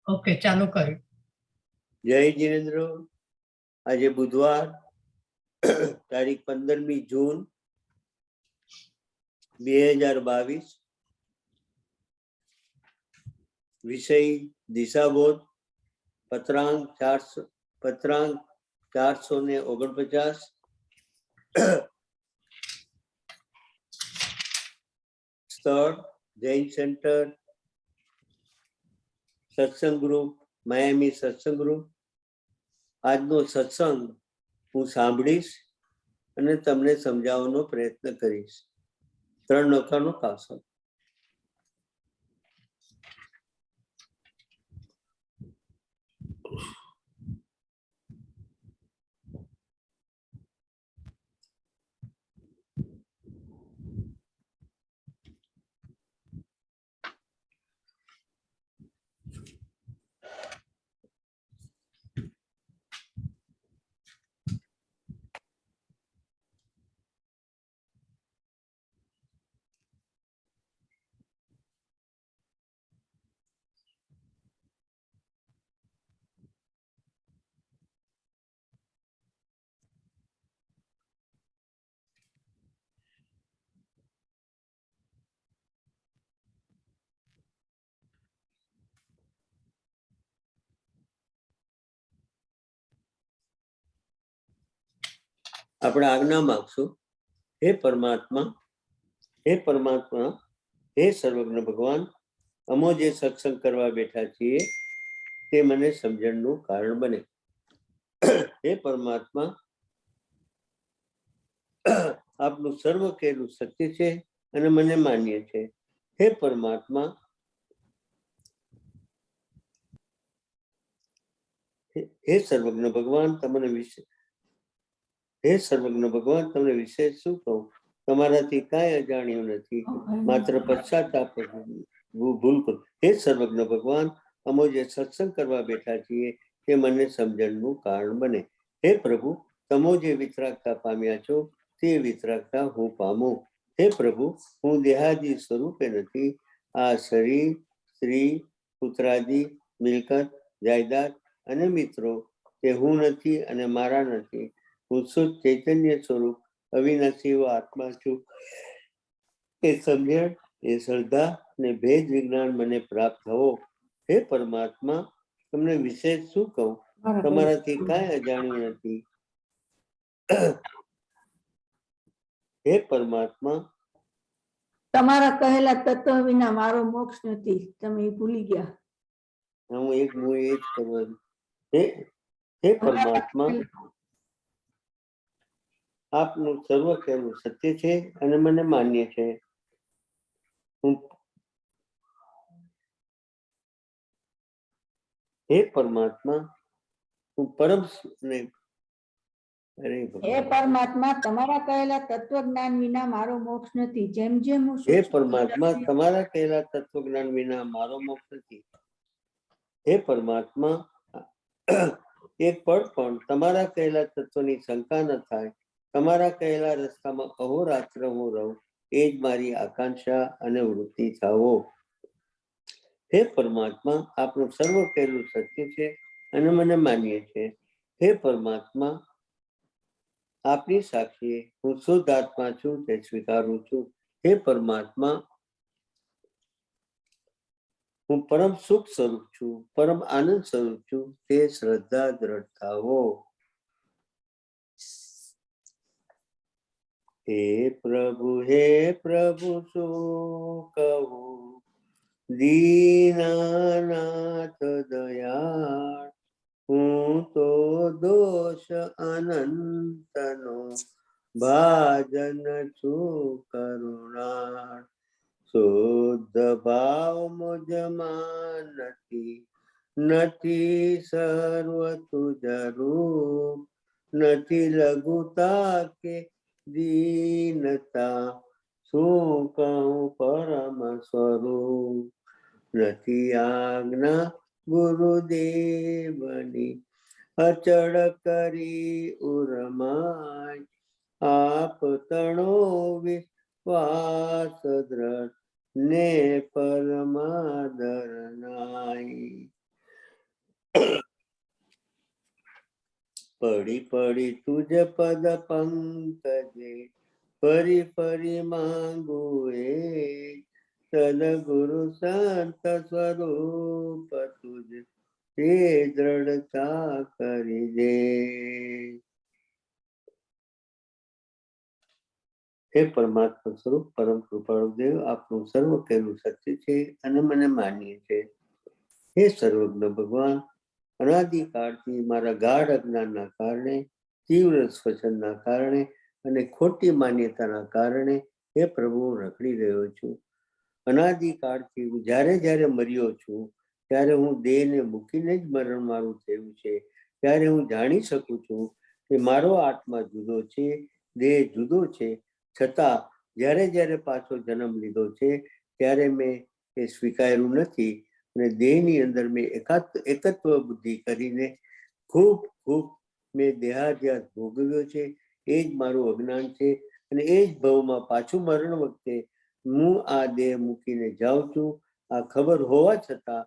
Okay, ચાલુ કર્યું. જય જીનેન્દ્ર. આજે બુધવાર તારીખ 15મી જૂન 2022. વિષય દિશાબોધ. પત્રાંક 449. સ્થળ જૈન સેન્ટર, સત્સંગ ગ્રુપ, માયામી સત્સંગ ગ્રુપ. આજનો સત્સંગ હું સાંભળીશ અને તમને સમજાવવાનો પ્રયત્ન કરીશ. 3 નોખાનો કાસો. આપણે આજ્ઞા માંગશું. હે પરમાત્મા, હે પરમાત્મા, હે સર્વજ્ઞ ભગવાન, અમો જે સત્સંગ કરવા બેઠા છીએ તે મને સમજણનું કારણ બને. હે પરમાત્મા, આપનું સર્વ કહેલું સત્ય છે અને મને માન્ય છે. હે પરમાત્મા, હે સર્વજ્ઞ ભગવાન, તમને વિશે હે સર્વજ્ઞ ભગવાન, તમને વિશેષ શું કહું? તમારાથી કાંઈ અજાણ્યું નથી, માત્ર પશ્ચાતાપ ભૂલ કરો. હે સર્વજ્ઞ ભગવાન, અમે જે સત્સંગ કરવા બેઠા છીએ તે મને સમજણનું કારણ બને. હે પ્રભુ, તમે જે વિતરાગતા પામ્યા છો તે વિતરાગતા હું પામું. હે પ્રભુ, હું દેહાદી સ્વરૂપે નથી. આ શરીર, સ્ત્રી, પુત્રાદી, મિલકત, જાયદાદ અને મિત્રો તે હું નથી અને મારા નથી. હું શુદ્ધ ચૈતન્ય સ્વરૂપ અવિનાશી એવો આત્મા છું. એ સમજણ, એ શ્રદ્ધા અને ભેદ વિજ્ઞાન મને પ્રાપ્ત થવો. હે પરમાત્મા, તમને વિશેષ શું કહું? તમારાથી કાંઈ અજાણ્યું નથી. હે પરમાત્મા, તમારા કહેલા તત્વ વિના મારો મોક્ષ નથી. તમે ભૂલી ગયા. હું એ જ કરવાનું. હે પરમાત્મા, આપનું સર્વ કહેલું સત્ય છે અને મને માન્ય છે. હે પરમાત્મા, હું પરમ હે પરમાત્મા, તમારા કહેલા તત્વજ્ઞાન વિના મારો મોક્ષ નથી. જેમ જેમ હું હે પરમાત્મા, તમારા કહેલા તત્વજ્ઞાન વિના મારો મોક્ષ નથી. હે પરમાત્મા, એક પળ પણ તમારા કહેલા તત્વની શંકા ન થાય. તમારા કહેલા રસ્તામાં અહોરાત્ર હું રહું, એ જ મારી આકાંક્ષા અને વૃત્તિ થાવો. હે પરમાત્મા, આપનું સર્વ કહેલું સત્ય છે અને મને માન્ય છે. હે પરમાત્મા, આપની સાક્ષીએ હું શુદ્ધ આત્મા છું તે સ્વીકારું છું. હે પરમાત્મા, હું પરમ સુખ સ્વરૂપ છું, પરમ આનંદ સ્વરૂપ છું તે શ્રદ્ધા દ્રઢ થાવો. હે પ્રભુ શું કહું? દીનાનાથ દયાળ, હું તો દોષ અનંતનો ભાજન છું કરુણાળ. શુદ્ધ ભાવ મુજમાં નથી સર્વ તુજ રૂપ. નથી લઘુતા કે દીનતા, શું કહું પરમ સ્વરૂપ. નથી આજ્ઞા ગુરુદેવની અચળ કરી ઉરમાય. આપ તણો વિશ્વાસ દ્રઢ ને પરમાદર નાય. પડી પડી તુજ પદ પંકજે ફરી ફરી માંગુ એ સદગુરુ સંત સ્વરૂપ તુજ તે દ્રઢતા કરી દે. હે પરમાત્મા સ્વરૂપ પરમ કૃપાળુ દેવ, આપનું સર્વ કહેલું સત્ય છે અને મને માન્ય છે. હે સર્વજ્ઞ ભગવાન, અનાદિકાળથી મારા ગાઢ અજ્ઞાનના કારણે, તીવ્ર સ્વચનના કારણે અને ખોટી માન્યતાના કારણે હે પ્રભુ રખડી રહ્યો છું. અનાદિકાળથી હું જ્યારે જ્યારે મર્યો છું ત્યારે હું દેહને મૂકીને જ મરણ મારું થયું છે. ત્યારે હું જાણી શકું છું કે મારો આત્મા જુદો છે, દેહ જુદો છે. છતાં જ્યારે જ્યારે પાછો જન્મ લીધો છે ત્યારે મેં એ સ્વીકાર્યું નથી અને દેહની અંદર મેં એકત્વ બુદ્ધિ કરીને ખૂબ ખૂબ મેં દેહાધ્યાસ ભોગવ્યો છે. એ જ મારું અજ્ઞાન છે અને એ જ ભવમાં પાછું મરણ વખતે હું આ દેહ મૂકીને જાઉં છું. આ ખબર હોવા છતાં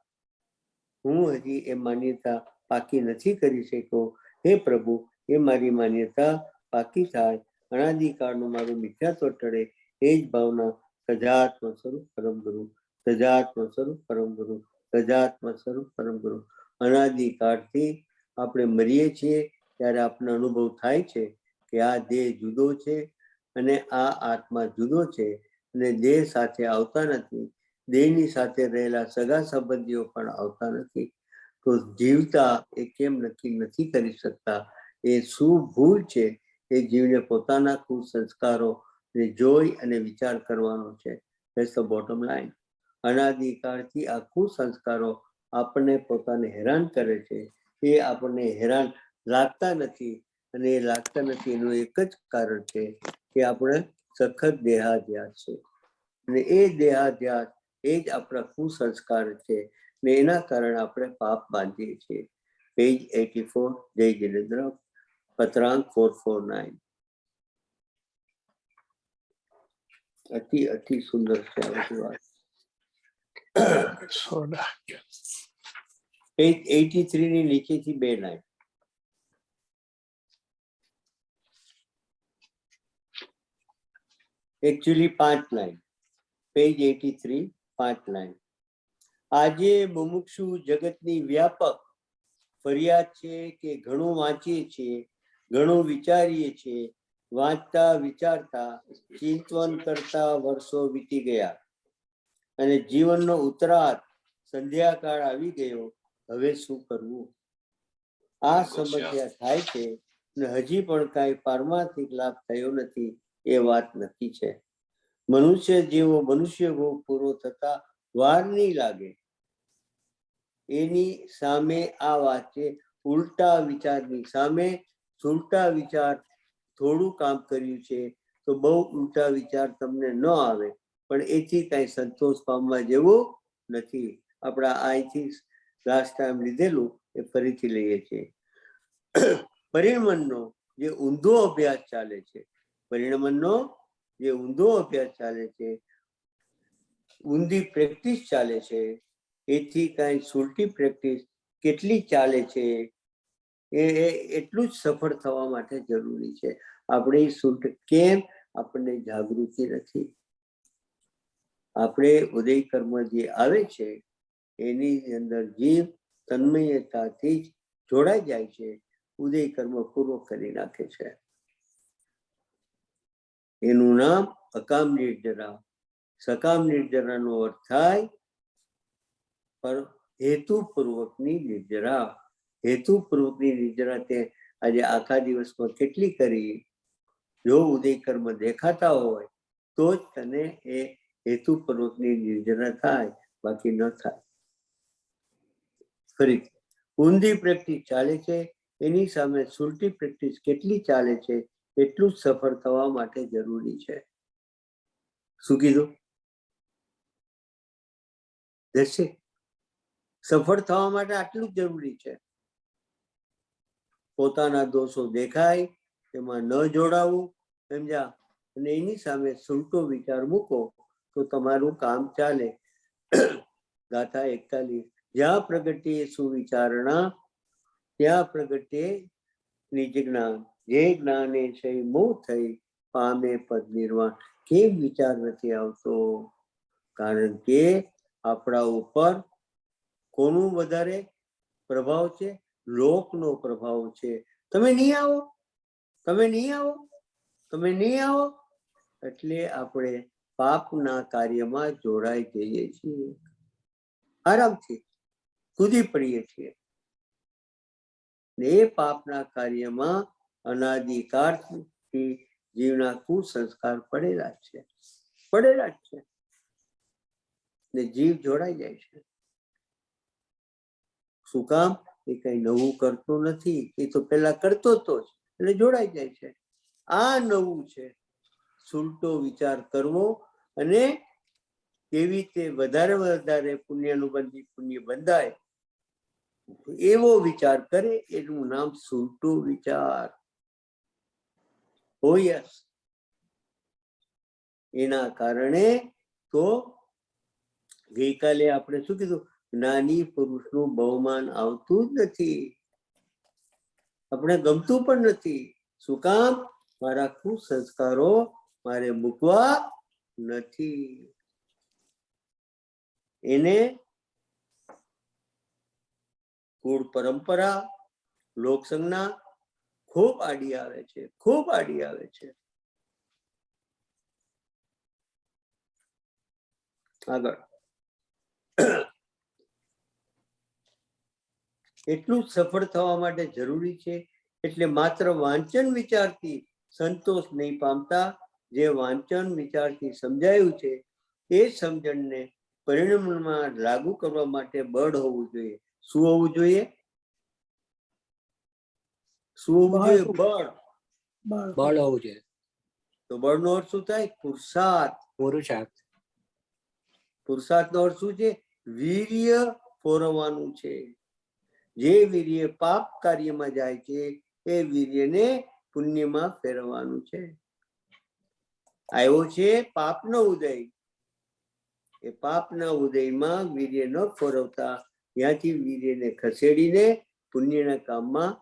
હું હજી એ માન્યતા પાકી નથી કરી શક્યો. હે પ્રભુ, એ મારી માન્યતા પાકી થાય, અનાદિકાળનું મારું મિથ્યાત્વ ટળે, એ જ ભાવના સજાત્મ સ્વરૂપ પરમ ગુરુ, સજાત્મ સ્વરૂપ પરમ ગુરુ, સજાત્મ સ્વરૂપ પરમ ગુરુ. અનાદિકાળથી આપણે મરીએ છીએ ત્યારે આપણને અનુભવ થાય છે કે આ દેહ જુદો છે અને આ આત્મા જુદો છે અને દેહ સાથે આવતા નથી. દેહની સાથે રહેલા સગા સંબંધીઓ પણ આવતા નથી. તો જીવતા એ કેમ નક્કી નથી કરી શકતા? એ શું ભૂલ છે? એ જીવને પોતાના કુસંસ્કારો જોઈ અને વિચાર કરવાનો છે. That's the bottom line. અનાદિકાળથી આ કુસંસ્કારો આપણને પોતાને હેરાન કરે છે. એ આપણને હેરાન લાગતા નથી અને એ લાગતા નથી એનું એક જ કારણ છે કે આપણે સખત દેહાધ્યાસ છે અને એ દેહાધ્યાસ એ જ આપણા કુસંસ્કાર છે ને એના કારણે આપણે પાપ બાંધીએ છીએ. પેજ 84, જય જિનેન્દ્ર, પત્રાંક 449. અતિ અતિ સુંદર છે આ બધી વાત. પેજ 83 ની નીચેથી 2 line. Actually 5 line. Page 83, 5 line. આજે મુમુક્ષુ જગતની વ્યાપક ફરિયાદ છે કે ઘણું વાંચીએ છીએ, ઘણું વિચારીએ છીએ, વાંચતા વિચારતા ચિંતન કરતા વર્ષો વીતી ગયા અને જીવનનો ઉતરાત સંધ્યાકાળ આવી ગયો. હવે શું કરવું? આ સમસ્યા થાય છે અને હજી પણ કાંઈ પારમાર્થિક લાભ થયો નથી એ વાત નક્કી છે. મનુષ્ય જેવો મનુષ્ય ભોગ પૂરો થતા વાર નહીં લાગે. એની સામે આ વાત છે. ઉલટા વિચારની સામે સુલટા વિચાર થોડું કામ કર્યું છે તો બહુ ઉલટા વિચાર તમને ન આવે, પણ એથી કાંઈ સંતોષ પામવા જેવું નથી. આપણા અહીંથી લાસ્ટ ટાઈમ લીધેલું એ ફરીથી લઈએ છીએ. પરિણમનનો જે ઊંધો અભ્યાસ ચાલે છે, પરિણમનનો જે ઊંધો અભ્યાસ ચાલે છે, ઊંધી પ્રેક્ટિસ ચાલે છે, એથી કાંઈ સુલટી પ્રેક્ટિસ કેટલી ચાલે છે એ એટલું જ સફળ થવા માટે જરૂરી છે. આપણે સુલટ કેમ? આપણને જાગૃતિ નથી. આપણે ઉદય કર્મ જે આવે છે એની અંદર જીવ તન્મયતાથી જ જોડાઈ જાય છે, ઉદય કર્મ પૂરો કરી નાખે છે. એનું નામ અકામ નિર્જરા. સકામ નિર્જરાનો અર્થ થાય પર હેતુપૂર્વકની નિર્જરા. હેતુપૂર્વકની નિર્જરા તે આજે આખા દિવસમાં કેટલી કરી? જો ઉદય કર્મ દેખાતા હોય તો જ તને એ હેતુપૂર્વકની નિર્જરા થાય, બાકી ન થાય. ફરી ઊંધી પ્રેક્ટિસ ચાલે છે, એની સામે સુલટી પ્રેક્ટિસ કેટલી ચાલે છે એટલું જ સફળ થવા માટે જરૂરી છે. શું કીધું? જશે સફળ થવા માટે આટલું જ જરૂરી છે. પોતાના દોષો દેખાય એમાં ન જોડાવું, સમજ્યા? અને એની સામે સુલટો વિચાર મૂકો તો તમારું કામ ચાલે. ગાથા 41. જ્યાં પ્રગટે સુવિચારણા ત્યાં પ્રગટે નિજ્ઞા જે જ્ઞાને છે મોહ થઈ પામે પદ નિર્વાણ. કેમ વિચાર નથી આવતો? કારણ કે આપણા ઉપર કોનું વધારે પ્રભાવ છે? લોકનો પ્રભાવ છે. તમે નહીં આવો, તમે નહીં આવો, તમે નહીં આવો, એટલે આપણે પાપના કાર્યમાં જોડાઈ જઈએ છીએ, આરામથી કૂદી પડીએ છીએ. એ પાપના કાર્યમાં અનાદિકાળથી જીવના કુસંસ્કાર પડેલા જ છે, પડેલા જ છે, ને જીવ જોડાઈ જાય છે. શું કામ? એ કઈ નવું કરતો નથી, એ તો પેલા કરતો હતો જ, એટલે જોડાઈ જાય છે. આ નવું છે, સુલટો વિચાર કરવો અને કેવી રીતે વધારે પુણ્યાનુબંધી પુણ્ય બંધાય એવો વિચાર કરે, એનું નામ સુલટો વિચાર. Oh yes. એના કારણે તો ગઈકાલે આપણે શું કીધું? જ્ઞાની પુરુષનું બહુમાન આવતું જ નથી, આપણે ગમતું પણ નથી. શું કામ? મારા કુસંસ્કારો મારે મૂકવા નથી. એને કુળ પરંપરા લોકસંજ્ઞા ખૂબ આડી આવે છે, ખૂબ આડી આવે છે. આગળ એટલું જ સફળ થવા માટે જરૂરી છે. એટલે માત્ર વાંચન વિચારથી સંતોષ નહીં પામતા. જે વાંચન વિચારથી સમજાયું છે એ સમજણને પરિણામમાં લાગુ કરવા માટે બળ હોવું જોઈએ. શું હોવું જોઈએ? શું હોવું જોઈએ? બળ. બળ હોવું જોઈએ. તો બળનો અર્થ શું થાય? પુરુષાર્થ. પુરુષાર્થ. પુરુષાર્થનો અર્થ શું છે? વીર્ય પોરવવાનું છે. જે વીર્ય પાપ કાર્યમાં જાય છે એ વીર્યને પુણ્યમાં ફેરવવાનું છે. આવ્યો છે પાપનો ઉદય, એ પાપના ઉદયમાં વીર્ય ન ફેરવતા ત્યાંથી વીર્યને ખસેડીને પુણ્યના કામમાં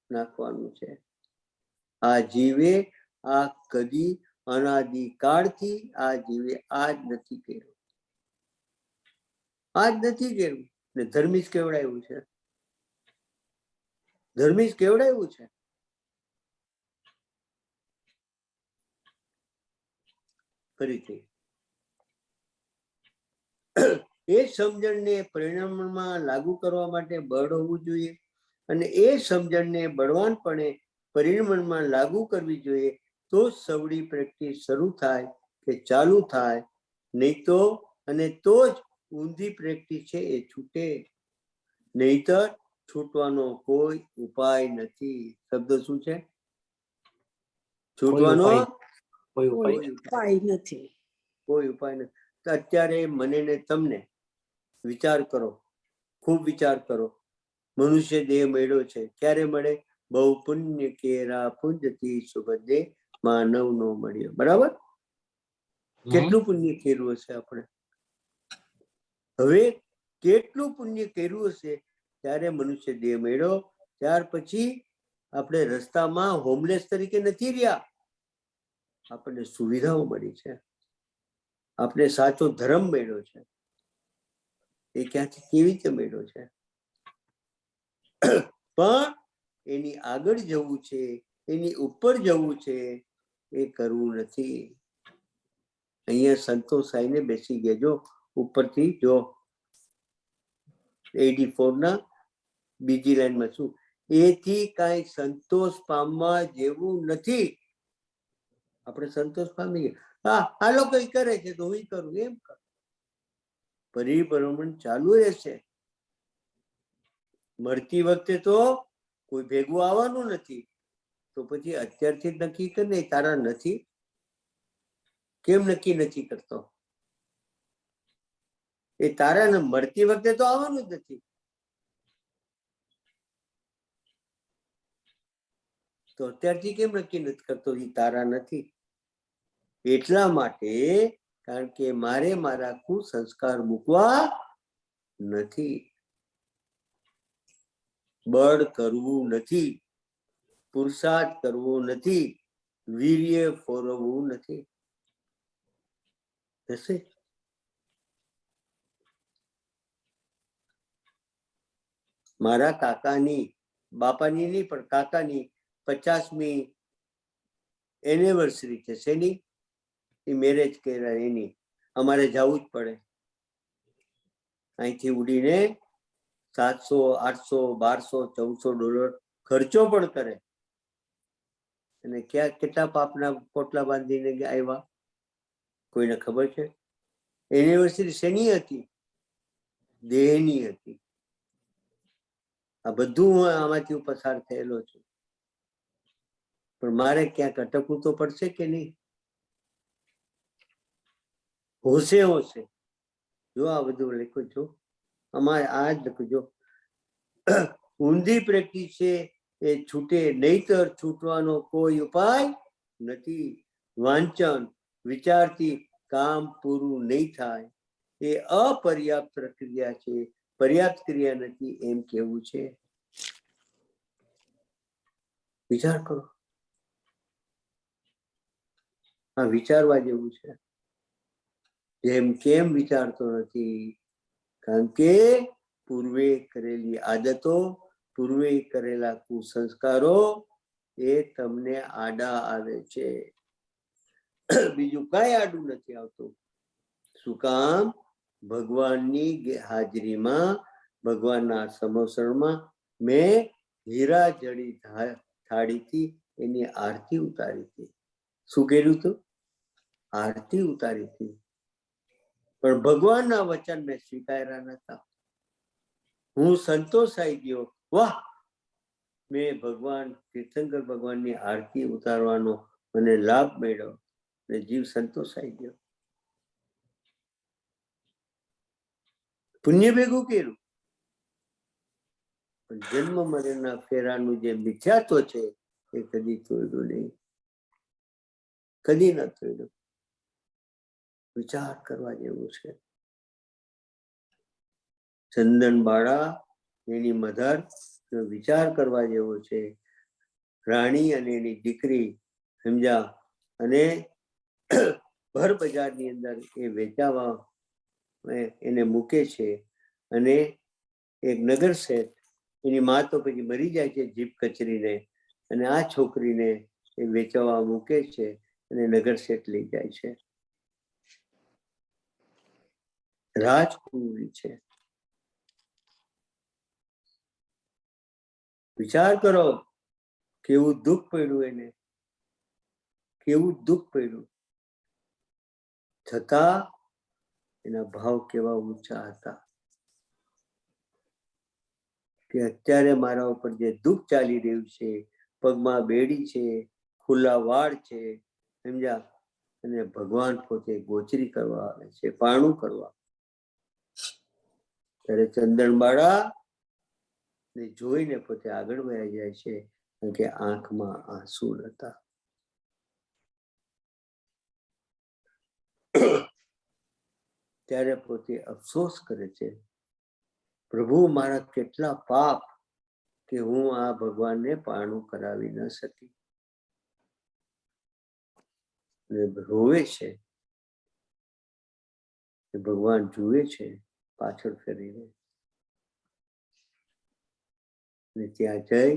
નાખવાનું છે. આ જીવે આ કદી અનાદિકાળથી આ જીવે આ જ નથી કર્યું, આ જ નથી કર્યું. ને ધર્મીશ કેવડાયું છે, ધર્મીશ કેવડાયું છે. ફરીથી એ સમજણને પરિણામમાં લાગુ કરવા માટે બળ હોવું જોઈએ, અને એ સમજણને બળવાનપણે પરિણામમાં લાગુ કરવી જોઈએ. તો સવડી પ્રેક્ટિસ શરૂ થાય કે ચાલુ થાય, નહીં તો અને તો જ ઊંધી પ્રેક્ટિસ છે એ છૂટે, નહીતર છૂટવાનો કોઈ ઉપાય નથી. શબ્દ શું છે? છૂટવાનો કોઈ ઉપાય નથી, કોઈ ઉપાય નથી. તો અત્યારે મને ને તમને વિચાર કરો, ખૂબ વિચાર કરો. મનુષ્ય દેહ મળ્યો છે, ક્યારે મળે? બહુ પુણ્ય કેરા પુંજથી સુગંધે માનવ નો મળ્યો. બરાબર? કેટલું પુણ્ય કર્યું હશે આપણે? હવે કેટલું પુણ્ય કર્યું હશે ત્યારે મનુષ્ય દેહ મળ્યો? ત્યાર પછી આપણે રસ્તામાં હોમલેસ તરીકે નથી રહ્યા, આપણને સુવિધાઓ મળી છે, આપણે સાચો ધર્મ મળ્યો છે. એ ક્યાંથી કેવી રીતે મળ્યો છે? પણ એની આગળ જવું છે, એની ઉપર જવું છે, એ કરવું નથી. અહીંયા સંતોષ આવીને બેસી ગયા. જો ઉપરથી જો 84 ના બીજી લાઈનમાં શું? એથી કઈ સંતોષ પામવા જેવું નથી. આપણે સંતોષ પામી ગયા, હા આ લોકો કરે છે તો હું કરું, એમ કર. પરિભ્રમણ ચાલુ રહેશે. મળતી વખતે તો કોઈ ભેગું આવવાનું નથી, તો પછી અત્યારથી જ નક્કી કર ને તારા નથી. કેમ નક્કી નથી કરતો? એ તારા મળતી વખતે તો આવવાનું જ નથી, તો અત્યારથી કેમ નક્કી નથી કરતો? એ તારા નથી. એટલા માટે, કારણ કે મારે મારા કુસંસ્કાર મૂકવા નથી, બળ કરવું નથી, પુરુષાર્થ કરવો નથી, વીર્ય ફોરવવું નથી. થશે? મારા કાકાની, બાપાની નહીં પણ કાકાની 50મી એનિવર્સરી છે. શેની? એ મેરેજ કર્યા એની. અમારે જવું જ પડે. અહીંથી ઉડીને $700, $800, $1200 ખર્ચો પણ કરે. અને કેટલા પાપના પોટલા બાંધીને આવ્યા કોઈને ખબર છે? એનિવર્સરી શેની હતી? દેહની હતી. આ બધું હું આમાંથી પસાર થયેલો છું. પણ મારે ક્યાંક અટકવું તો પડશે કે નહીં? હોશે હોશે. જો આ બધું લખ્યું છો, અમારે આ જ લખજો. ઊંધી પ્રેક્ટિસ છે એ છૂટે, નહીતર છૂટવાનો કોઈ ઉપાય નથી. વાંચન વિચારથી કામ પૂરું નહીં થાય. એ અપર્યાપ્ત ક્રિયા છે, પર્યાપ્ત ક્રિયા નથી એમ કેવું છે. વિચાર કરો. આ વિચારવા જેવું છે. જેમ કેમ વિચારતો નથી? કારણ કે પૂર્વે કરેલી આદતો, પૂર્વે કરેલા કુસંસ્કારો એ તમને આડા આવે છે. બીજું કઈ આડું નથી આવતું. શું કામ? ભગવાનની હાજરીમાં, ભગવાનના સમોસણમાં મેં હીરા જડી થાળીથી એની આરતી ઉતારી હતી. શું કર્યું હતું? આરતી ઉતારી હતી. પણ ભગવાનના વચન મેં સ્વીકાર્યા નતા. હું સંતોષાઈ ગયો. વાહ, મેં ભગવાન તીર્થંકર ભગવાનની આરતી ઉતારવાનો મને લાભ મળ્યો ને જીવ સંતોષાઈ ગયો. પુણ્ય ભેગું કર્યું. પણ જન્મ મરણના ફેરાનું જે મિથ્યાત્વ છે એ કદી તોડ્યું નહીં. કદી ન તોડ્યું. વિચાર કરવા જેવું છે. ચંદન બાળા, એની મધર, વિચાર કરવા જેવો છે. રાણી અને એની દીકરી સમજા, અને ભર બજારની અંદર એ વેચાવા એને મૂકે છે. અને એક નગર શેઠ, એની માં તો પછી મરી જાય છે જીભ કચરીને, અને આ છોકરીને એ વેચવા મૂકે છે અને નગર શેઠ લઈ જાય છે. રાજકુમારી છે. વિચાર કરો કેવું દુઃખ પડ્યું એને, કેવું દુઃખ પડ્યું. છતાં એના ભાવ કેવા ઊંચા હતા કે અત્યારે મારા ઉપર જે દુઃખ ચાલી રહ્યું છે, પગમાં બેડી છે, ખુલ્લા વાળ છે, સમજ્યા, અને ભગવાન પોતે ગોચરી કરવા આવે છે, પારણું કરવા. ત્યારે ચંદનબાળા ને જોઈને પોતે આગળ વયા જાય છે, કારણ કે આંખમાં આંસુ હતા. ત્યારે પોતે અફસોસ કરે છે, પ્રભુ મારા કેટલા પાપ કે હું આ ભગવાનને પારણું કરાવી ન શકી. રોવે છે. ભગવાન જુએ છે પાછળ ફરીને, ને ત્યાં જઈ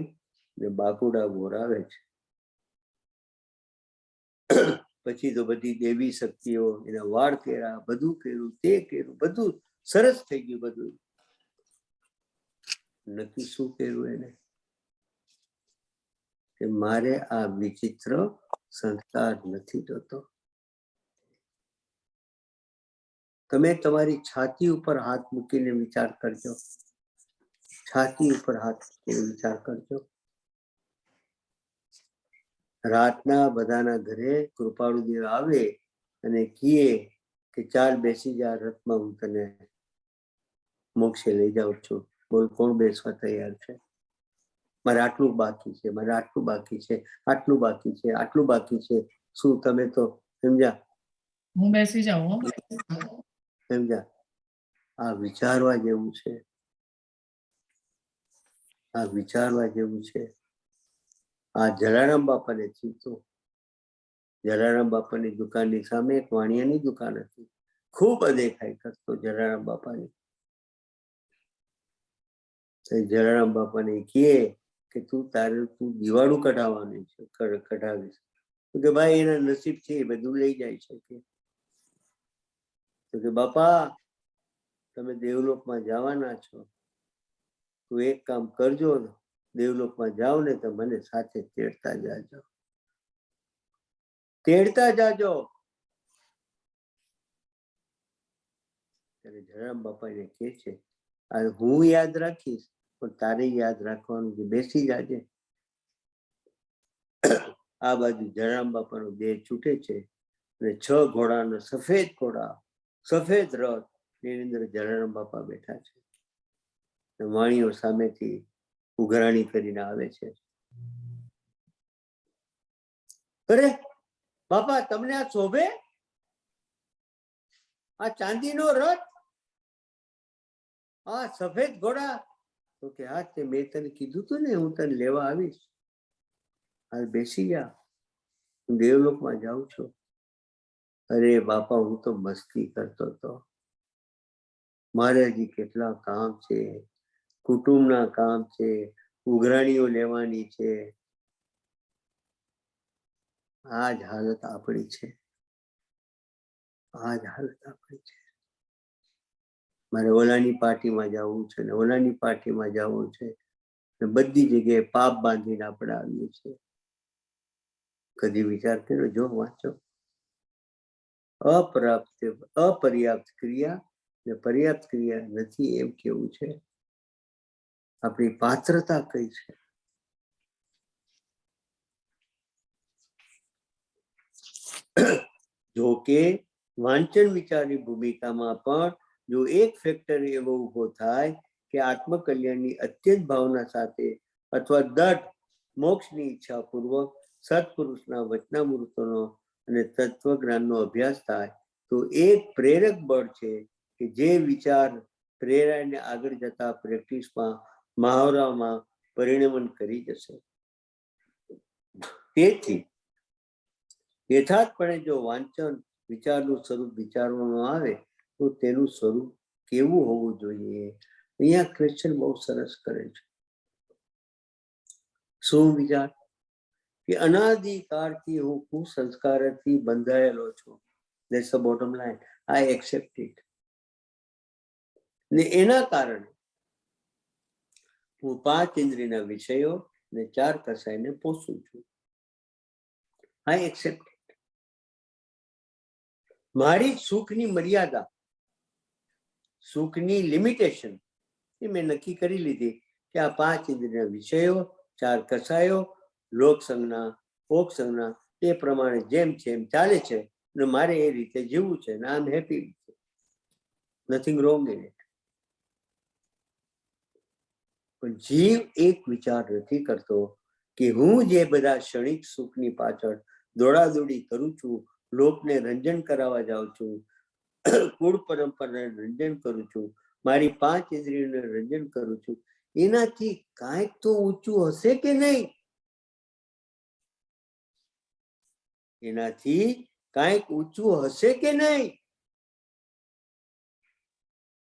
ને બાકુડા બોરાવે છે. પછી તો બધી દેવી શક્તિઓ એના વાળ કર્યા, બધું કર્યું, તે કર્યું, બધું સરસ થઈ ગયું. બધું નક્કી શું કર્યું એને કે મારે આ વિચિત્ર સંસ્કાર નથી જોતો. તમે તમારી છાતી ઉપર હાથ મૂકીને વિચાર કરજો. છાતી ઉપર હાથ મૂકીને વિચાર કરજો. રાતના બધાના ઘરે કૃપાળુ દેવ આવે અને કહે કે ચાલ બેસી જા રથમાં, હું તને મોક્ષે લઈ જાઉં છું. બોલ, કોણ બેસવા તૈયાર છે? મારે આટલું બાકી છે, મારે આટલું બાકી છે, આટલું બાકી છે, આટલું બાકી છે. શું તમે તો સમજ્યા? હું બેસી જાઉં. સમજ્યા? આ વિચારવા જેવું છે. આ વિચારવા જેવું છે. આ જલારામ બાપાને થયું હતું. જલારામ બાપાની દુકાનની સામે એક વાણિયાની દુકાન હતી. ખૂબ અદેખાઈ કરતો જલારામ બાપાની. જલારામ બાપાને કહે કે તું દિવાળું કઢાવવાની છે, કઢાવીશ. તો કે ભાઈ એના નસીબ છે, એ બધું લઈ જાય છે. તો કે બાપા તમે દેવલોકમાં જવાના છો, તું એક કામ કરજો, દેવલોકમાં જાઓ ને તો મને સાથે તેડતા જાજો, તેડતા જાજો. ત્યારે જલારામ બાપા એને કહે છે, આ હું યાદ રાખીશ, પણ તારે યાદ રાખવાનું કે બેસી જાજે. આ બાજુ જલારામ બાપાનો દેહ છૂટે છે અને 6 ઘોડાનો સફેદ ઘોડા, સફેદ રથ, એની અંદર જલારામ બાપા બેઠા છે. વાણીઓ સામેથી ઉઘરાણી કરીને આવે છે. અરે બાપા તમને આ શોભે? આ ચાંદીનો રથ, આ સફેદ ઘોડા? તો કે હા, તે મેં તને કીધું તું ને હું તને લેવા આવીશ. હાલ બેસી જા, હું દેવલોકમાં જાઉં છું. અરે બાપા હું તો મસ્તી કરતો હતો, મારે હજી કેટલા કામ છે, કુટુંબના કામ છે, ઉઘરાણીઓ લેવાની છે. આ જ હાલત આપણી છે, આ જ હાલત આપણી છે. મારે ઓલાની પાર્ટીમાં જવું છે ને ઓલાની પાર્ટીમાં જવું છે, બધી જગ્યાએ પાપ બાંધીને આપણે આવીએ છીએ. કદી વિચાર કર્યો? જો વાંચો, અપર્યાપ્ત ક્રિયા ને પર્યાપ્ત ક્રિયા નથી એમ કેવું છે. આપણી પાત્રતા કઈ છે? જો કે વાંચન વિચારની ભૂમિકામાં પણ જો એક ફેક્ટર એવો ઉભો થાય કે આત્મકલ્યાણની અત્યંત ભાવના સાથે અથવા દઢ મોક્ષની ઈચ્છા પૂર્વક સત્પુરુષના વચનામૃતોનો અને તત્વજ્ઞાનનો અભ્યાસ થાય, તો એક પ્રેરક બળ છે કે જે વિચાર પ્રેરાઈને આગળ જતા પ્રેક્ટિસમાં, મહાવરામાં પરિણમન કરી જશે. તેથી યથાર્થપણે જો વાંચન વિચારનું સ્વરૂપ વિચારવામાં આવે તો તેનું સ્વરૂપ કેવું હોવું જોઈએ? અહીંયા ક્વેશ્ચન બહુ સરસ કરે છે. શું વિચાર? કે અનાદિકાળથી હું કુસંસ્કારથી બંધાયેલો છું. That's the bottom line. I accept it. ને એના કારણે હું 5 ઇન્દ્રિયના વિષયો ને 4 કસાયને પોષું છું. I accept it. મારી સુખની મર્યાદા, સુખની લિમિટેશન એ મેં નક્કી કરી લીધી કે આ 5 ઇન્દ્રિયના વિષયો, 4 કસાયો, લોક સંજ્ઞા, ભોગ સંજ્ઞા, એ પ્રમાણે જેમ છે એમ ચાલે છે અને મારે એ રીતે જીવવું છે. I am happy, nothing wrong in it. પણ જીવ એક વિચાર નથી કરતો કે હું જે બધા ક્ષણિક સુખની પાછળ દોડાદોડી કરું છું, લોકને રંજન કરાવવા જાઉં છું, કુળ પરંપરાને રંજન કરું છું, મારી 5 ઇન્દ્રિયોને રંજન કરું છું, એનાથી કાંઈક તો ઊંચું હશે કે નહીં? એનાથી કાંઈક ઊંચું હશે કે નહીં?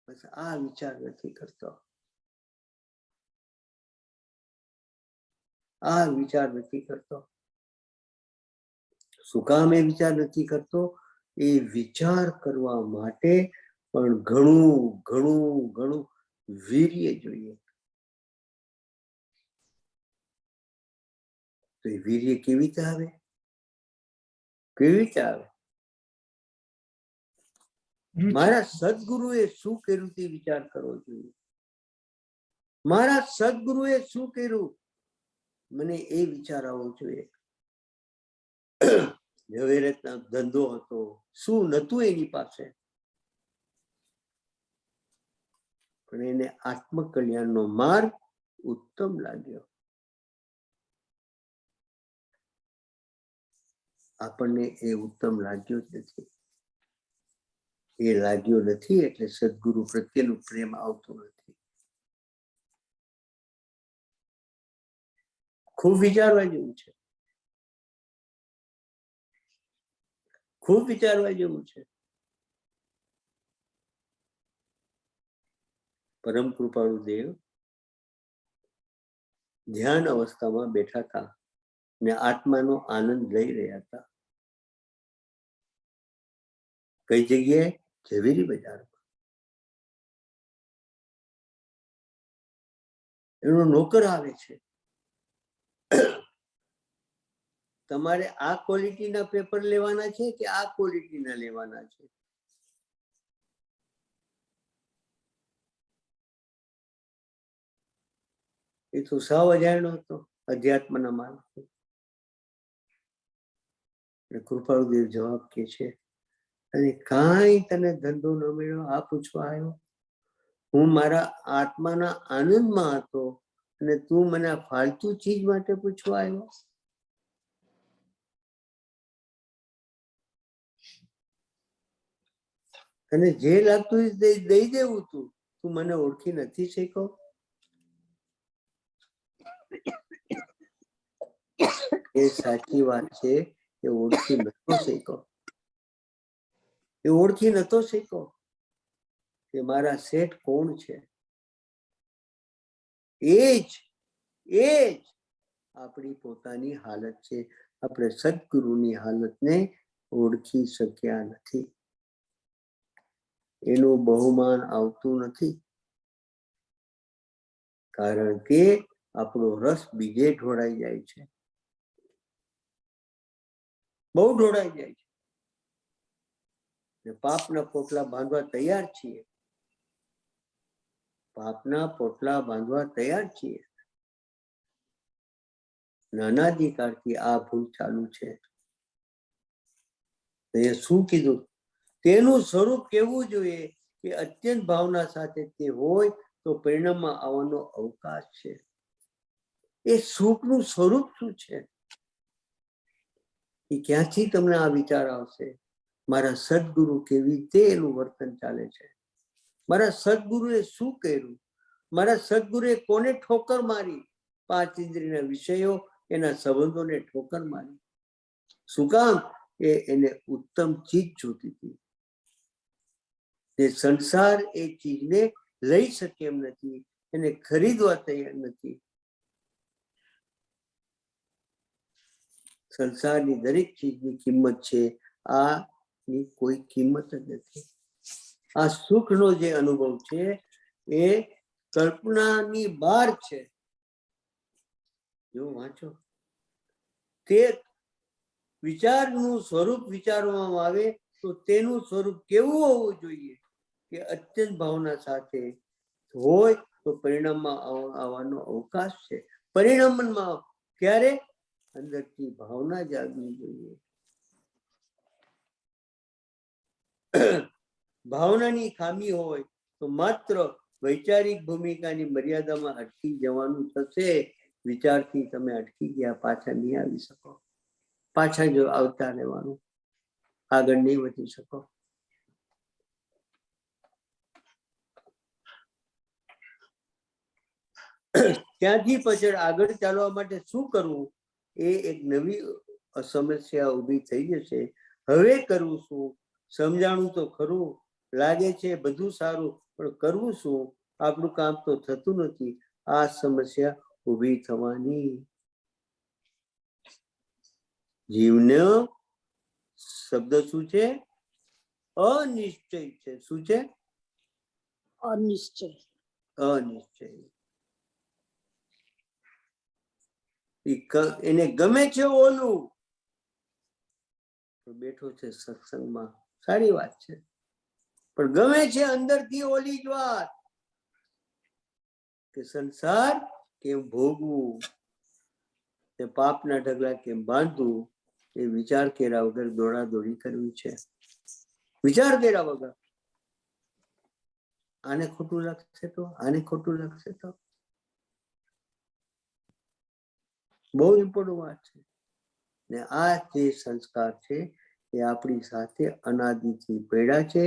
બસ આ વિચાર નથી કરતો, આ વિચાર નથી કરતો. શું કામ એ વિચાર નથી કરતો? એ વિચાર કરવા માટે પણ ઘણું ઘણું ઘણું વીર્ય જોઈએ. તો એ વીર્ય કેવી રીતે આવે? કેવી રીતે આવે? મારા સદગુરુએ શું કર્યું તે વિચાર કરવો જોઈએ. મારા સદગુરુએ શું કર્યું, મને એ વિચાર આવવો જોઈએ. ઝવેરતનો ધંધો હતો, શું નતું એની પાસે, પણ એને આત્મકલ્યાણનો માર્ગ ઉત્તમ લાગ્યો. આપણને એ ઉત્તમ લાગ્યો જ નથી. એ લાગ્યો નથી એટલે સદગુરુ પ્રત્યેનું પ્રેમ આવતો નથી. ખૂબ વિચારવા જેવું છે, ખૂબ વિચારવા જેવું છે. પરમ કૃપાળુ દેવ ધ્યાન અવસ્થામાં બેઠા હતા ને આત્માનો આનંદ લઈ રહ્યા હતા. કઈ જગ્યાએ? ઝવેરી બજારમાં. એનો નોકર આવે છે, તમારે આ ક્વોલિટીના પેપર લેવાના છે કે આ ક્વોલિટીના લેવાના છે? એ તો સાવ અજાણ્યો હતો અધ્યાત્મના માર્ગ. કૃપાળુદેવ જવાબ કે છે, અને કાંઈ તને ધંધો ન મળ્યો આ પૂછવા આવ્યો? હું મારા આત્માના આનંદમાં હતો અને તું મને આ ફાલતુ ચીજ માટે પૂછવા આવ્યો? તને જે લાગતું દઈ દેવું તું મને ઓળખી નથી શક્યો? એ સાચી વાત છે, એ ઓળખી નતો શક્યો. એ ઓળખી નતો શક્યો કે મારા શેઠ કોણ છે. એ જ આપણી પોતાની હાલત છે. આપણે સદગુરુની હાલતને ઓળખી શક્યા નથી. એનું બહુમાન આવતું નથી, કારણ કે આપણો રસ બીજે ઢોળાઈ જાય છે, બહુ ઢોળાઈ જાય છે. પાપના પોટલા બાંધવા તૈયાર છીએ, પાપના પોટલા બાંધવા તૈયાર છીએ. નાનાધિકારથી આ ભૂલ ચાલુ છે. એ શું કીધું? તેનું સ્વરૂપ કેવું જોઈએ કે અત્યંત ભાવના સાથે તે હોય તો પરિણામમાં આવવાનો અવકાશ છે. એ સુખનું સ્વરૂપ શું છે? એ ક્યાંથી તમને આ વિચાર આવશે? મારા સદગુરુ કેવી રીતે એનું વર્તન ચાલે છે, મારા સદગુરુએ શું કર્યું, મારા સદગુરુએ કોને ઠોકર મારી? પાંચ ઇન્દ્રિયના વિષયો, એના સંબંધોને ઠોકર મારી. શું કામ? એને ઉત્તમ ચીજ જોતી હતી. તે સંસાર એ ચીજને લઈ શકે એમ નથી, એને ખરીદવા તૈયાર નથી. સંસારની દરેક ચીજની કિંમત છે, આની કોઈ કિંમત જ નથી. આ સુખનો જે અનુભવ છે એ કલ્પનાની બહાર છે. જો વાંચો, તે વિચારનું સ્વરૂપ વિચારવામાં આવે તો તેનું સ્વરૂપ કેવું હોવું જોઈએ કે અત્યંત ભાવના સાથે હોય તો પરિણામમાં આવવાનો અવકાશ છે. પરિણામમાં ક્યારે? અંદરથી ભાવના જાગવી જોઈએ. ભાવનાની ખામી હોય તો માત્ર વૈચારિક ભૂમિકાની મર્યાદામાં અટકી જવાનું થશે. વિચારથી તમે અટકી ગયા, પાછા નહીં આવી શકો. પાછા જો આવતા રહેવાનું, આગળ નહીં વધી શકો. ત્યાંથી પછી આગળ ચાલવા માટે શું કરવું? એ એક નવી સમસ્યા ઊભી થઈ જશે. હવે કરવું શું? સમજાણું તો ખરું, લાગે છે બધું સારું, પણ કરવું શું? આપણું કામ તો થતું નથી. આ સમસ્યા ઊભી થવાની. જીવનો શબ્દ શું છે? અનિશ્ચય છે. શું છે? અનિશ્ચય. અનિશ્ચય. એને ગમે છે ઓલું, બેઠો છે સત્સંગમાં, સારી વાત છે, પણ ગમે છે અંદરથી ઓલી જ વાત કે સંસાર કેમ ભોગવું, તે પાપના ઢગલા કેમ બાંધવું, એ વિચાર કર્યા વગર દોડાદોડી કરવી છે. વિચાર કર્યા વગર. આને ખોટું લાગશે તો, આને ખોટું લાગશે તો. બહુ ઇમ્પોર્ટન્ટ વાત છે. ને આ જે સંસ્કાર છે એ આપણી સાથે અનાદિથી પડ્યા છે,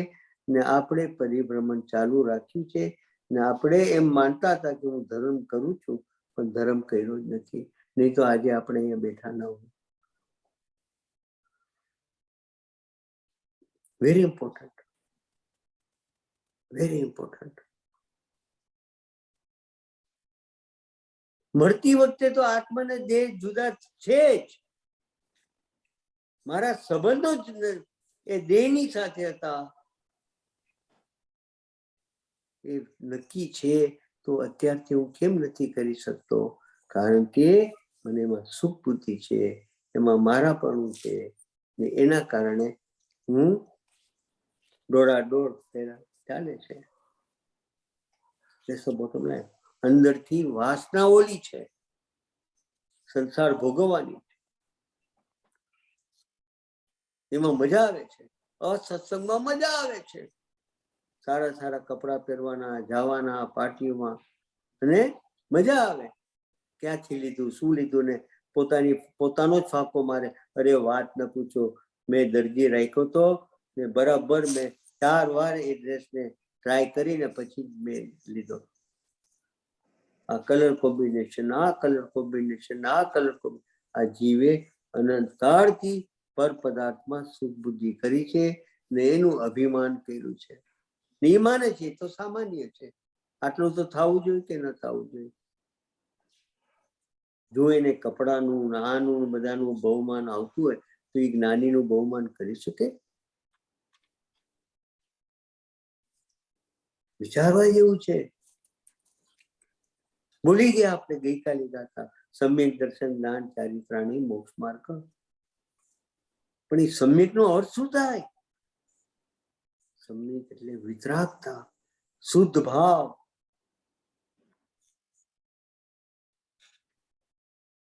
ને આપણે પરિભ્રમણ ચાલુ રાખ્યું છે. ને આપણે એમ માનતા હતા કે હું ધર્મ કરું છું, પણ ધર્મ કર્યો જ નથી. નહીં તો આજે આપણે અહીંયા બેઠા ન હોય. Very important, very important. મળતી વખતે તો આત્મા ને દેહ જુદા છે જ. મારા સંબંધો જ એ દેહની સાથે હતા એ નક્કી છે. તો અત્યારથી હું કેમ નથી કરી શકતો? કારણ કે મને એમાં સુખ બુદ્ધિ છે, એમાં મારાપણું છે, ને એના કારણે હું દોડાદોડ ચાલે છે. અંદરથી વાસના ઓલી છે, સંસાર ભોગવવાની, એમાં મજા આવે છે. અસત્સંગમાં મજા આવે છે. સારા સારા કપડા પહેરવાના, જવાના પાર્ટીઓમાં, અને મજા આવે. ક્યાંથી લીધું, શું લીધું, ને પોતાનો જ ફાંકો મારે. અરે વાત ન પૂછો, મેં દરજી રાખ્યો તો ને બરાબર મેં 4 વાર એ ડ્રેસને ટ્રાય કરીને પછી મેં લીધો. આ કલર કોમ્બિનેશન, આ કલર કોમ્બિનેશન, આ કલર કોમ્બિનેશન. આ જીવે અનંતકાળથી પર પદાર્થમાં સુખ બુદ્ધિ કરી છે ને એનું અભિમાન કર્યું છે. ને એ માને છે તો સામાન્ય છે. આટલું તો થવું જોઈએ કે ન થવું જોઈએ? જો એને કપડાનું, આનું, બધાનું બહુમાન આવતું હોય તો એ જ્ઞાનીનું બહુમાન કરી શકે? વિચારવા જેવું છે. ભૂલી ગયા આપણે ગઈકાલે ગાતા સમ્યક દર્શન જ્ઞાન ચારિત્રાણી મોક્ષ માર્ગ. પણ એ સમ્યક નો અર્થ શું થાય? સમ્યક એટલે વિતરાગતા, શુદ્ધ ભાવ.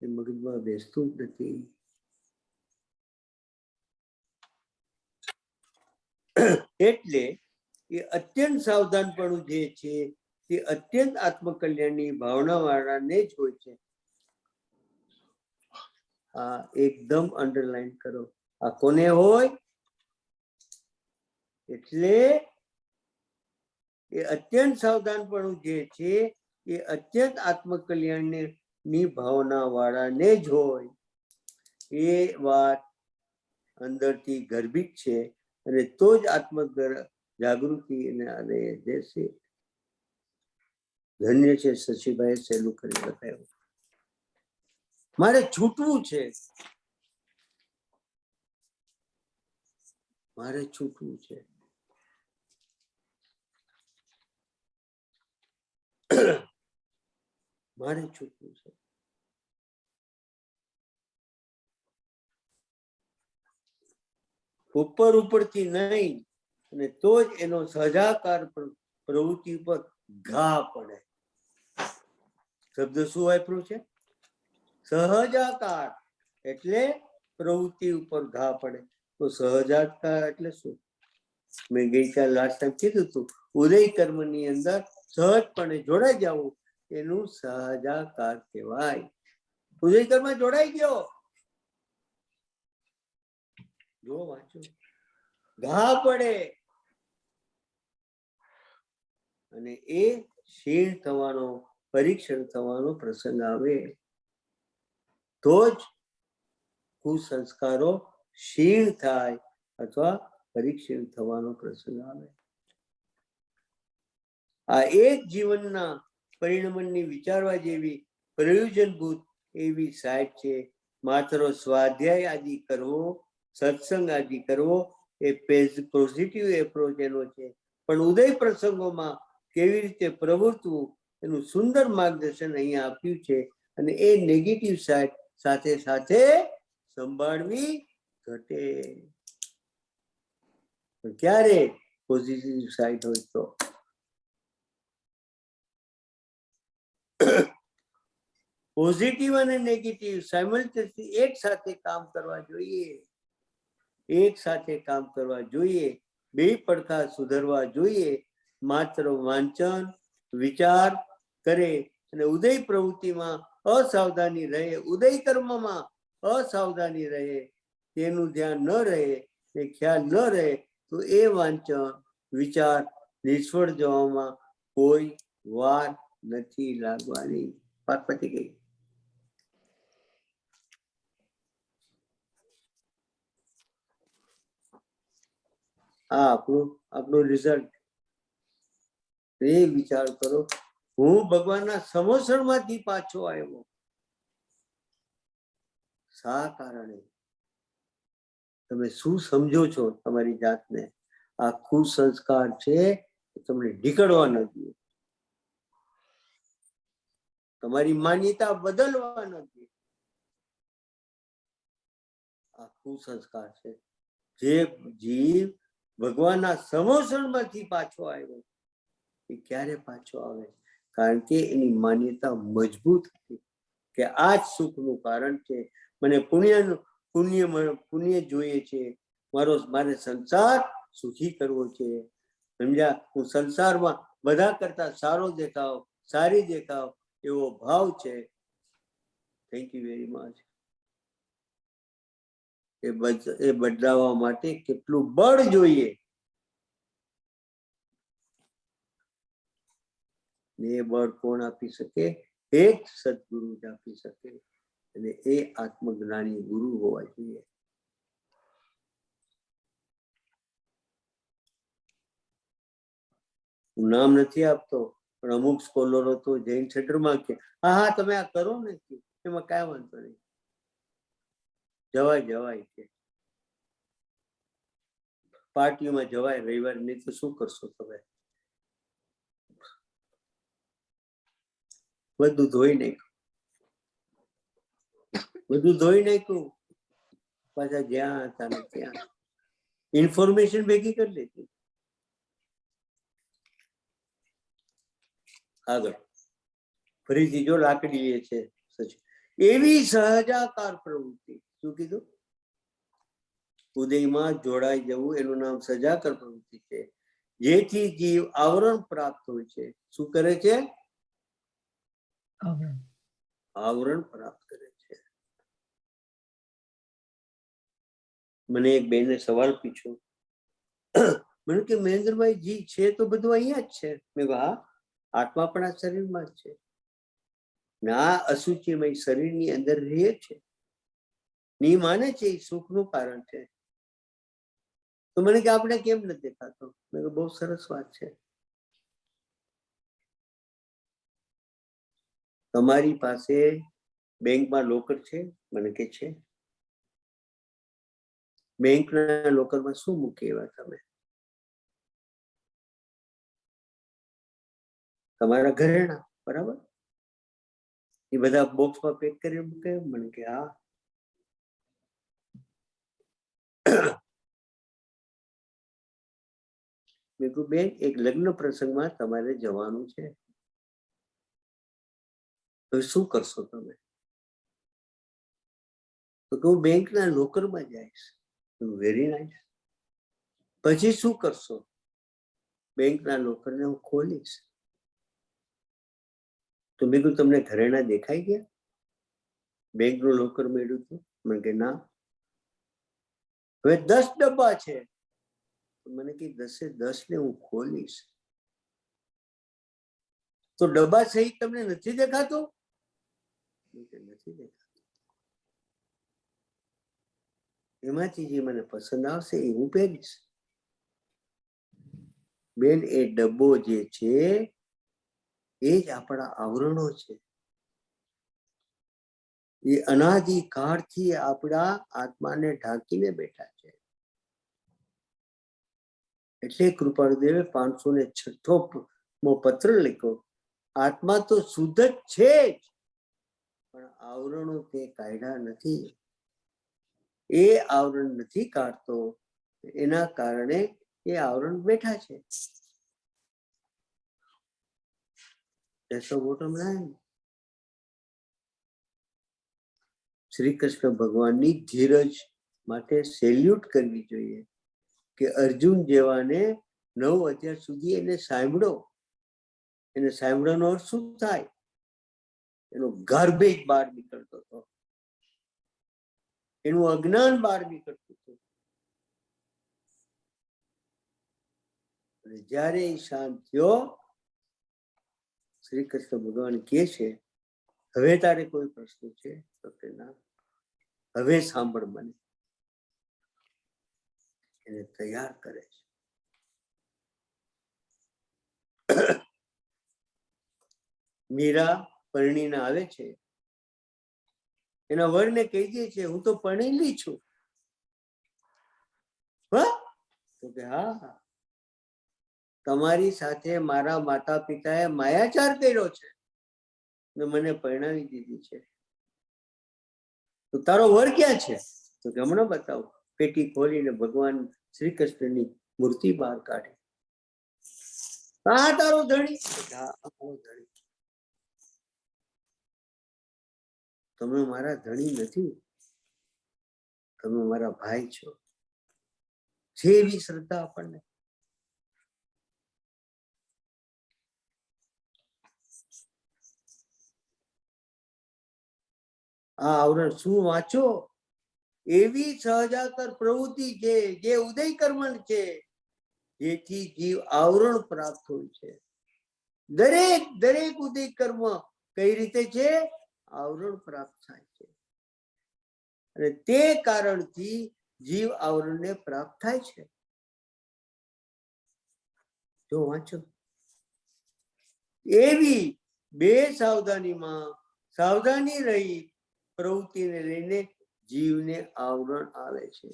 એ મગજમાં બેસતું જ નથી. એટલે એ અત્યંત સાવધાનપણું જે છે તે અત્યંત આત્મકલ્યાણની ભાવના વાળાને જ હોય છે. આ એકદમ અંડરલાઈન કરો. આ કોને હોય? એટલે એ અત્યંત સાવધાનપણું જે છે એ અત્યંત આત્મકલ્યાણની ભાવના વાળાને જ હોય. એ વાત અંદરથી ગર્ભિત છે અને તો જ આત્મ જાગૃતિ અને દેશે. ધન્ય છે શશીભાઈ સહેલું કરી બતાવ્યું. મારે છૂટવું છે, મારે છૂટવું છે. મારે છૂટવું છે. ઉપરથી નહીં, અને તો જ એનો સજાકાર પ્રવૃત્તિ પર ઘા પડે. શબ્દ શું વાપર્યું છે? સહજાકાર. એટલે પ્રવૃત્તિ ઉપર ઘા પડે. તો સહજાકાર એટલે શું? મેં ગઈકાલ લાસ્ટ ટાઈમ કીધું હતું, ઉદય કર્મની અંદર સહજપણે જોડાઈ જવું એનું સહજાકાર કહેવાય. ઉદય કર્મ જોડાઈ ગયો, જો વાંચો, ઘા પડે અને એ ક્ષીણ થવાનો, પરીક્ષણ થવાનો પ્રસંગ આવે તો જ કુસંસ્કારો ક્ષીણ થાય અથવા પરીક્ષણ થવાનો પ્રસંગ આવે. આ એક જીવનના પરિણમનની વિચારવા જેવી પ્રયોજનભૂત એવી સાઇટ છે. માત્ર સ્વાધ્યાય આદિ કરવો, સત્સંગ આદિ કરવો એ પોઝિટિવ એપ્રોચ એનો છે. પણ ઉદય પ્રસંગોમાં કેવી રીતે પ્રવર્તવું એનું સુંદર માર્ગદર્શન અહીંયા આપ્યું છે. અને એ નેગેટિવ સાઇડ સાથે સાથે સંભાળવી ઘટે. ક્યારે? પોઝિટિવ સાઇડ હોય તો. પોઝિટિવ અને નેગેટિવ સાયમલ્ટેનિયસલી એક સાથે કામ કરવા જોઈએ. એક સાથે કામ કરવા જોઈએ. બે પડખા સુધરવા જોઈએ. માત્ર વાંચન વિચાર કરે અને ઉદય પ્રવૃત્તિમાં અસાવધાની રહે, ઉદય કર્મમાં અસાવધાની રહે, તેનું ધ્યાન ન રહે, તે ખ્યાલ ન રહે, તો એ વાંચન વિચાર નિષ્ફળ જવામાં કોઈ વાર નથી લાગવાની. વાત પતી ગઈ. આ આપણું રિઝલ્ટ. એ વિચાર કરો, હું ભગવાનના સમોસણમાંથી પાછો આવ્યો. શા કારણે? તમે શું સમજો છો તમારી જાતને? આ કુસંસ્કાર છે એ તમને ઢીકડવા નથી, તમારી માન્યતા બદલવા નથી. આ કુસંસ્કાર છે. જે જીવ ભગવાનના સમોસણમાંથી પાછો આવ્યો એ ક્યારે પાછો આવે? કારણ કે એની માન્યતા મજબૂત હતી કે આ જ સુખનું કારણ છે. મને પુણ્ય જોઈએ છે, મારે સંસાર સુખી કરવો છે. સમજ્યા? હું સંસારમાં બધા કરતા સારો દેખાવ, સારી દેખાવ એવો ભાવ છે. Thank you very much. એ બદલાવવા માટે કેટલું બળ જોઈએ? એ બળ કોણ આપી શકે? એક સદગુરુ જ આપી શકે, અને એ આત્મજ્ઞાની ગુરુ હોવા જોઈએ. હું નામ નથી આપતો, પણ અમુક સ્કોલરો તો જૈન સેન્ટરમાં કે હા તમે આ કરો ને, એમાં કાંઈ વાંધો નહીં, જવાય કે પાર્ટીમાં જવાય, રવિવાર નહીં તો શું કરશો તમે? બધું ધોઈ નાખ્યું, પાછા જ્યાં હતા ને ત્યાં ઇન્ફોર્મેશન ભેગી કરી લીધી. આગળ ફરીથી જો લાકડી છે એવી સહજાકાર પ્રવૃત્તિ. શું કીધું? ઉદયમાં જોડાઈ જવું એનું નામ સજાકર પ્રવૃત્તિ છે. જેથી જીવ આવરણ પ્રાપ્ત હોય છે. શું કરે છે? આવરણ પ્રાપ્ત કરે છે. મને એક બેને સવાલ પૂછ્યો, મને કે મહેન્દ્રભાઈ જી છે તો બધું અહીંયા જ છે. મેં કહ્યું હા, આત્મા પણ આ શરીરમાં જ છે ને આ અસુચિમય શરીરની અંદર રહે છે. ની માને છે એ સુખનું કારણ છે. તો મને કે આપણે કેમ નથી દેખાતો? મેં કહ્યું બહુ સરસ વાત છે. તમારી પાસે બેંકમાં લોકર છે? મને કે છે. બેંકના લોકરમાં શું મૂકે એવા તમે? તમારા ઘરેણા, બરાબર? એ બધા બોક્સમાં પેક કરી મૂકે? મને કે હા. મેં કહ્યું બેન, એક લગ્ન પ્રસંગમાં તમારે જવાનું છે, તો શું કરશો તમે? તો હું બેંકના લોકરમાં જઈશ. Very nice. પછી શું કરશો? બેંકના લોકરને હું ખોલીશ. તો મેં કીધું તમને ઘરેણા દેખાઈ ગયા? બેંકનું લોકર મેળવ્યું હતું? મને કે ના. હવે 10 ડબ્બા છે. મને કે 10 ને હું ખોલીશ. તો ડબ્બા સહિત તમને નથી દેખાતું? નથી દેખાતું. એમાંથી જે મને પસંદ આવશે એ હું પહેરીશ. બેન, એ ડબ્બો જે છે એ જ આપણા આવરણો છે. એ અનાદિકાળથી આપણા આત્માને ઢાંકીને બેઠા છે. એટલે કૃપાળુદેવે 506મો પત્ર લખ્યો, આત્મા તો શુદ્ધ જ છે જ, પણ આવરણો તે કાઢ્યા નથી. એ આવરણ નથી કાઢતો, એના કારણે એ આવરણ બેઠા છે. શ્રી કૃષ્ણ ભગવાનની ધીરજ માટે સેલ્યુટ કરવી જોઈએ કે અર્જુન જેવાને 9 અત્યાર સુધી એને સાંભળો. એને સાંભળવાનો અર્થ શું થાય? એનો ગાર્બેજ બહાર નીકળતો હતો, એનું અજ્ઞાન બહાર નીકળતું હતું. જ્યારે એ શાંત થયો, શ્રી કૃષ્ણ ભગવાન કહે છે, હવે તારે કોઈ પ્રશ્ન છે? તો કે ના. હવે સાંભળ મને. એને તૈયાર કરે છે. મીરા પરણીને આવે છે, એના વરને કહી દે છે હું તો પરણેલી છું. હા તો કે હા, તમારી સાથે મારા માતા પિતાએ માયાચાર કર્યો છે ને મને પરણાવી દીધી છે. તો તારો વર ક્યાં છે? તો કે હમણાં બતાવો. પેટી ખોલીને ભગવાન શ્રી કૃષ્ણની મૂર્તિ બહાર કાઢી. હા તારો ધણી? તમે મારા ધણી નથી, તમે મારા ભાઈ છો. છે એવી શ્રદ્ધા આપણને. આ આવરણ શું વાંચો? એવી સહજાતર પ્રવૃત્તિ છે જે ઉદય કર્મણ છે, જેથી જીવ આવરણ પ્રાપ્ત હોય છે. દરેક દરેક ઉદય કર્મ કઈ રીતે છે? આવરણ પ્રાપ્ત થાય છે. અને તે કારણથી જીવ આવરણને પ્રાપ્ત થાય છે. જો વાંચો, એવી બે સાવધાનીમાં સાવધાની રહી પ્રવૃત્તિને લઈને જીવને આવરણ આવે છે.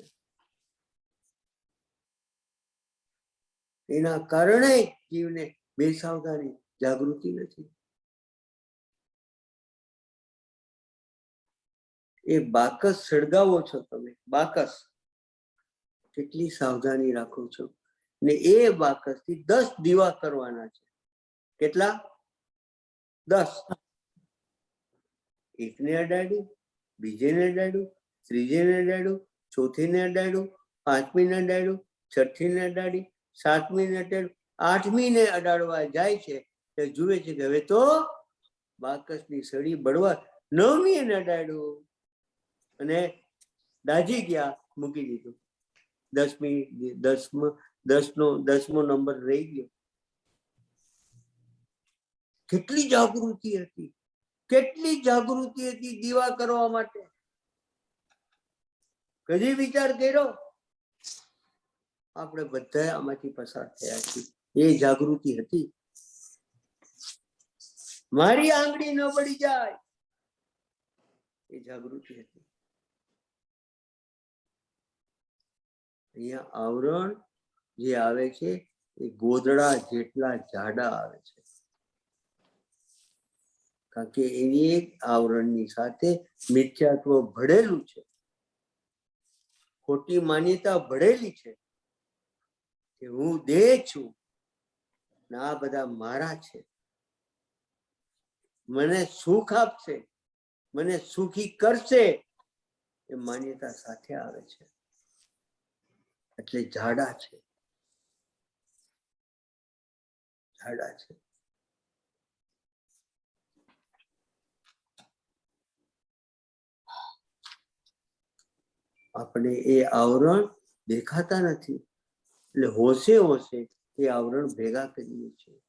એના કારણે જીવને બેસાવધાની જાગૃતિ નથી. એ બાકસ સળગાવો છો તમે, બાકસ કેટલી સાવધાની રાખો છો, ને એ બાકસ થી 10 દીવા કરવાના છે. કેટલા? 10. એકને અડાડ્યું, બીજેને અડાડ્યું, ત્રીજેને અડાડ્યું, ચોથીને અડાડ્યું, પાંચમીને અડાડ્યું, છઠ્ઠીને અડાડી, સાતમીને અડાડ્યું, આઠમીને અડાડવા જાય છે તે જુએ છે કે હવે તો બાકસની સળી બળવા. નવમીને અડાડ્યું અને દાજી ગયા, મૂકી દીધું. 10મો નંબર રહી ગયો. કેટલી જાગૃતિ હતી, કેટલી જાગૃતિ હતી દીવા કરવા માટે. કદી વિચાર કર્યો? આપણે બધા આમાંથી પસાર થયા છીએ. એ જાગૃતિ હતી. મારી આંગળી ન પડી જાય, એ જાગૃતિ હતી. અહીંયા આવરણ જે આવે છે એ ગોદડા જેટલા જાડા આવે છે, કારણ કે એની એક આવરણની સાથે મિથ્યાત્વ ભળેલું છે, ખોટી માન્યતા ભળેલી છે કે હું દેહ છું ને આ બધા મારા છે, મને સુખ આપશે, મને સુખી કરશે, એ માન્યતા સાથે આવે છે. એટલે જાડા છે, જાડા છે. આપણે એ આવરણ દેખાતા નથી, એટલે હોશે હોશે એ આવરણ ભેગા કરીએ છીએ.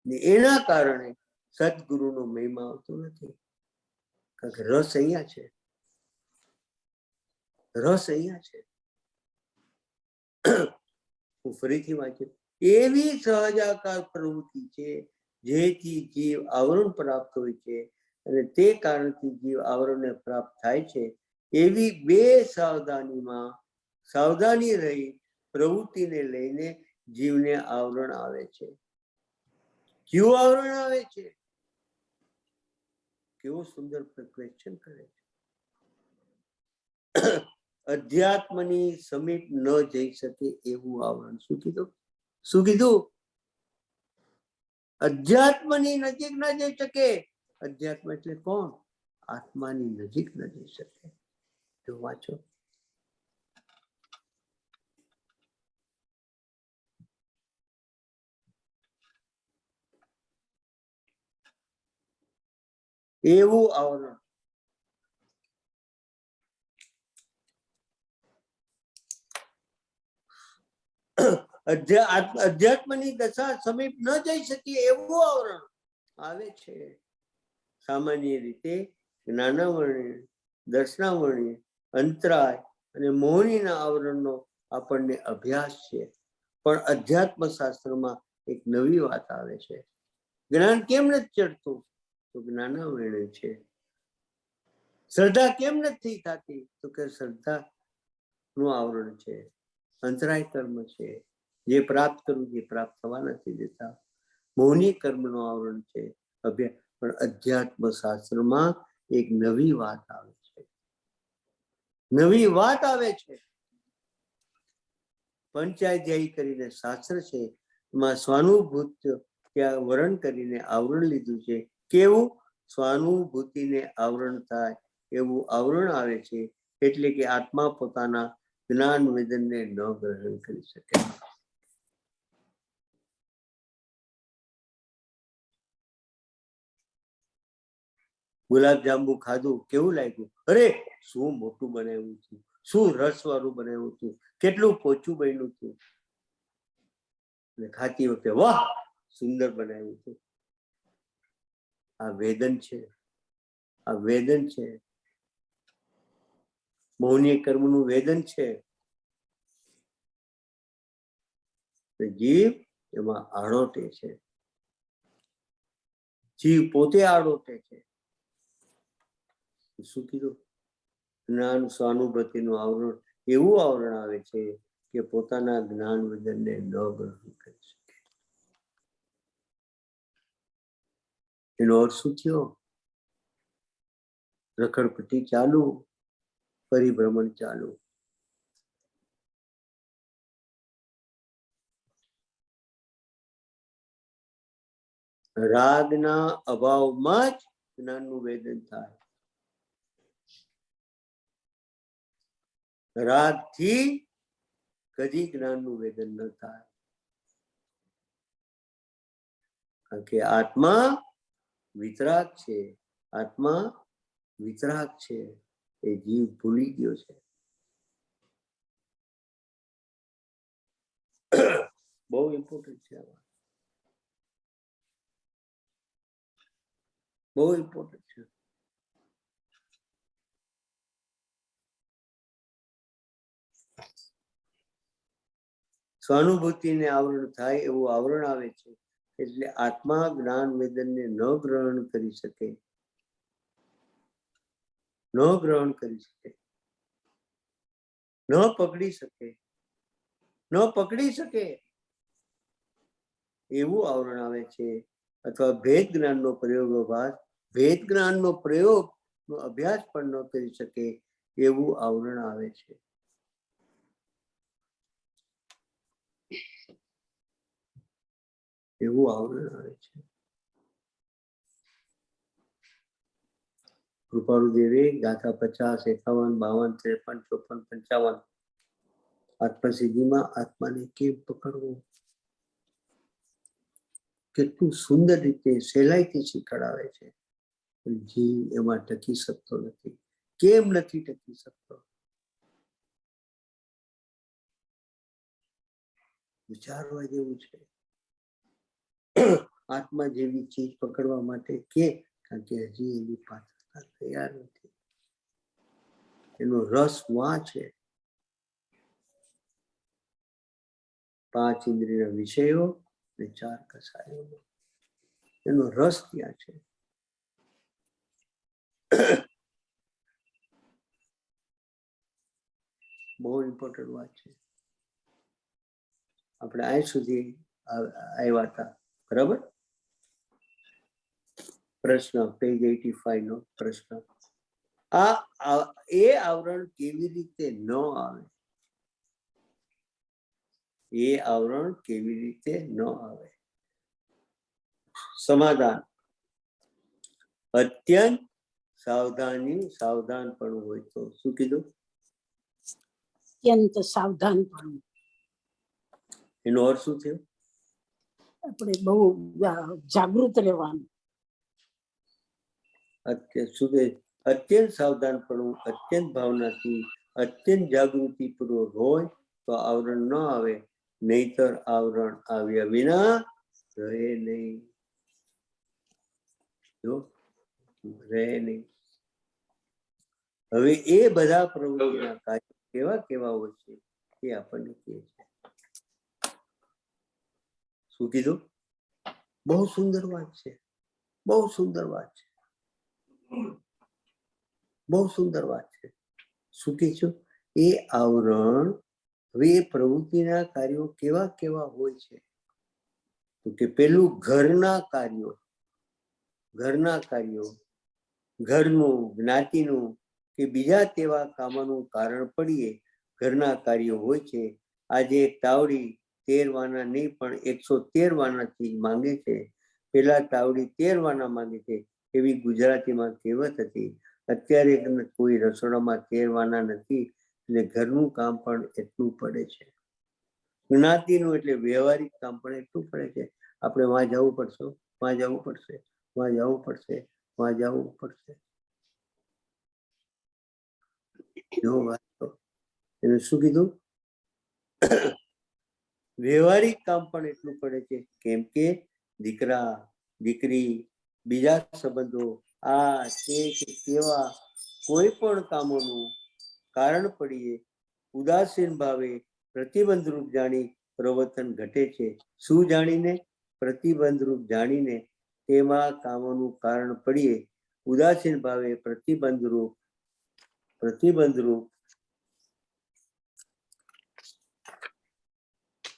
ને એના કારણે સદગુરુનો મહિમા આવતો નથી, કારણ કે રસ અહીંયા છે, રસ અહીંયા છે. હું ફરીથી વાંચ્યું, એવી સહજાકાર પ્રવૃત્તિ છે જેથી જીવ આવરણ પ્રાપ્ત હોય છે અને તે કારણથી જીવ આવરણને પ્રાપ્ત થાય છે. એવી બે સાવધાનીમાં સાવધાની રહી પ્રવૃત્તિને લઈને જીવને આવરણ આવે છે. ક્યું આવરણ આવે છે? કેવો સુંદર ક્વેશ્ચન કરે છે. અધ્યાત્મની સમીપ ન જઈ શકે એવું આવરણ. શું કીધું? શું કીધું? અધ્યાત્મની નજીક ન જઈ શકે. અધ્યાત્મ એટલે કોણ? આત્માની નજીક ન જઈ શકે. જો વાંચો, એવું આવરણ. અધ્યાત્મની દશા સમીપ ન જઈ શકીએ એવું આવરણ આવે છે. સામાન્ય રીતે જ્ઞાનાવરણી, દર્શનાવરણી, અંતરાય અને મોહનીના આવરણનો આપણને અભ્યાસ છે. પણ અધ્યાત્મ શાસ્ત્રમાં એક નવી વાત આવે છે. જ્ઞાન કેમ નથી ચડતું? તો જ્ઞાનાવરણ છે. શ્રદ્ધા કેમ નથી થતી? તો કે શ્રદ્ધા નું આવરણ છે, અંતરાય કર્મ છે. જે પ્રાપ્ત કરવું જે પ્રાપ્ત થવા નથી દેતા. મૌની કર્મનું આવરણ છે, અભ્યાસ. પણ અધ્યાત્મ શાસ્ત્રમાં એક નવી વાત આવે છે. નવી વાત આવે છે. પંચાધ્યાયી કરીને શાસ્ત્ર છે, એમાં સ્વાનુભૂત્ય ત્યાં વર્ણન કરીને આવરણ લીધું છે. કેવું? સ્વાનુભૂતિને આવરણ થાય એવું આવરણ આવે છે. એટલે કે આત્મા પોતાના જ્ઞાન વેદનને ન ગ્રહણ કરી શકે. ગુલાબ જાંબુ ખાધું, કેવું લાગ્યું? અરે શું મોટું બનાવ્યું હતું, શું રસ વાળું બનાવ્યું હતું, કેટલું પોચું બન્યું હતું. ખાતી વખતે વાહ સુંદર બનાવ્યું હતું. આ વેદન છે, આ વેદન છે. મૌની કર્મનું વેદન છે. જીવ એમાં આડોટે છે. જીવ પોતે આડોટે છે. શું કીધું? જ્ઞાન સ્વાનુભૂતિનું આવરણ એવું આવરણ આવે છે કે પોતાના જ્ઞાન વેદનને ન ગ્રહણ કરી શકે. એનો અર્થ શું થયો? રખડપટ્ટી ચાલુ, પરિભ્રમણ ચાલુ. રાગના અભાવમાં જ જ્ઞાનનું વેદન થાય. રાગથી કદી જ્ઞાનનું વેદન ન થાય. કારણ કે આત્મા વિતરાગ છે. આત્મા વિતરાગ છે. એ જીવ ભૂલી ગયો છે. બહુ ઇમ્પોર્ટન્ટ છે આ વાત. બહુ ઇમ્પોર્ટન્ટ છે. સ્વાનુભૂતિને આવરણ થાય એવું આવરણ આવે છે. એટલે આત્મા જ્ઞાન વેદનને ન ગ્રહણ કરી શકે. ન ગ્રહણ કરી શકે, ન પકડી શકે, ન પકડી શકે એવું આવરણ આવે છે. અથવા ભેદ જ્ઞાનનો પ્રયોગાભાસ, ભેદ જ્ઞાનનો પ્રયોગ નો અભ્યાસ પણ ન કરી શકે એવું આવરણ આવે છે. એવું આવરણ આવે છે. કૃપાળુદેવે ગાથા 50, 51, 52, 53, 54, 55 આત્મસિદ્ધિમાં આત્માને કેમ પકડવો કેટલું સુંદર રીતે સહેલાઈથી શીખડાવે છે. જીવ એમાં ટકી શકતો નથી. કેમ નથી ટકી શકતો? વિચારવા જેવું છે. આત્મા જેવી ચીજ પકડવા માટે કે કારણ કે હજી એની પાત્રતા તૈયાર નથી. એનો રસ વાં છે. 5 ઇન્દ્રિયના વિષયો અને 4 કસાયો. એનો રસ ત્યાં છે. બહુ ઇમ્પોર્ટન્ટ વાત છે. આપણે આ સુધી આવ્યા હતા, બરાબર? પ્રશ્ન પેજ 85 નો પ્રશ્ન. એ આવરણ કેવી રીતે ન આવે? એ આવરણ કેવી રીતે ન આવે? સમાધાન: અત્યંત સાવધાનપણું હોય તો. શું કીધું? અત્યંત સાવધાનપણું. એનો અર્થ શું થયો? આપણે બહુ જાગૃત રહેવાનું. અત્યંત સાવધાનપણું, અત્યંત ભાવનાથી, અત્યંત જાગૃતિ પૂર્વક હોય તો આવરણ ન આવે. નહીતર આવરણ આવ્યા વિના રહે નહીં. જો રહે નહીં. હવે એ બધા પ્રવૃત્તિના કાર્ય કેવા કેવા હોય છે એ આપણને કહે છે. શું કીધું? બહુ સુંદર વાત છે, બહુ સુંદર વાત છે, બહુ સુંદર વાત છે. શું કીધું? એ આવરણ, હવે એ પ્રવૃત્તિના કાર્યો કેવા કેવા હોય છે? તો કે પેલું ઘરના કાર્યો, ઘરનું, જ્ઞાતિનું કે બીજા તેવા કામોનું કારણ પડીએ ઘરના કાર્યો હોય છે. આજે એક તાવડી 13 વાના નહીં પણ 113 વાના ચીજ માંગે છે. પેલા તાવડી 13 વાના માંગે છે, એવી ગુજરાતીમાં કહેવત હતી. અત્યારે કોઈ રસોડામાં 13 વાના નથી, એટલે ઘરનું કામ પણ એટલું પડે છે. જ્ઞાતિનું એટલે વ્યવહારિક કામ પણ એટલું પડે છે. આપણે વાં જવું પડશે, વાં જવું પડશે, વાં જવું પડશે, વાં જવું પડશે. જો વાત એને શું કીધું? વ્યવહારિક કામ પણ એટલું પડે છે. કેમ કે દીકરા, દીકરી, બીજા સંબંધો, આ તે કેવા કોઈ પણ કામોનું કારણ પડીએ ઉદાસીન ભાવે પ્રતિબંધ રૂપ જાણી પ્રવર્તન ઘટે છે. શું જાણીને? પ્રતિબંધ રૂપ જાણીને તેમાં કામોનું કારણ પડીએ ઉદાસીન ભાવે પ્રતિબંધ રૂપ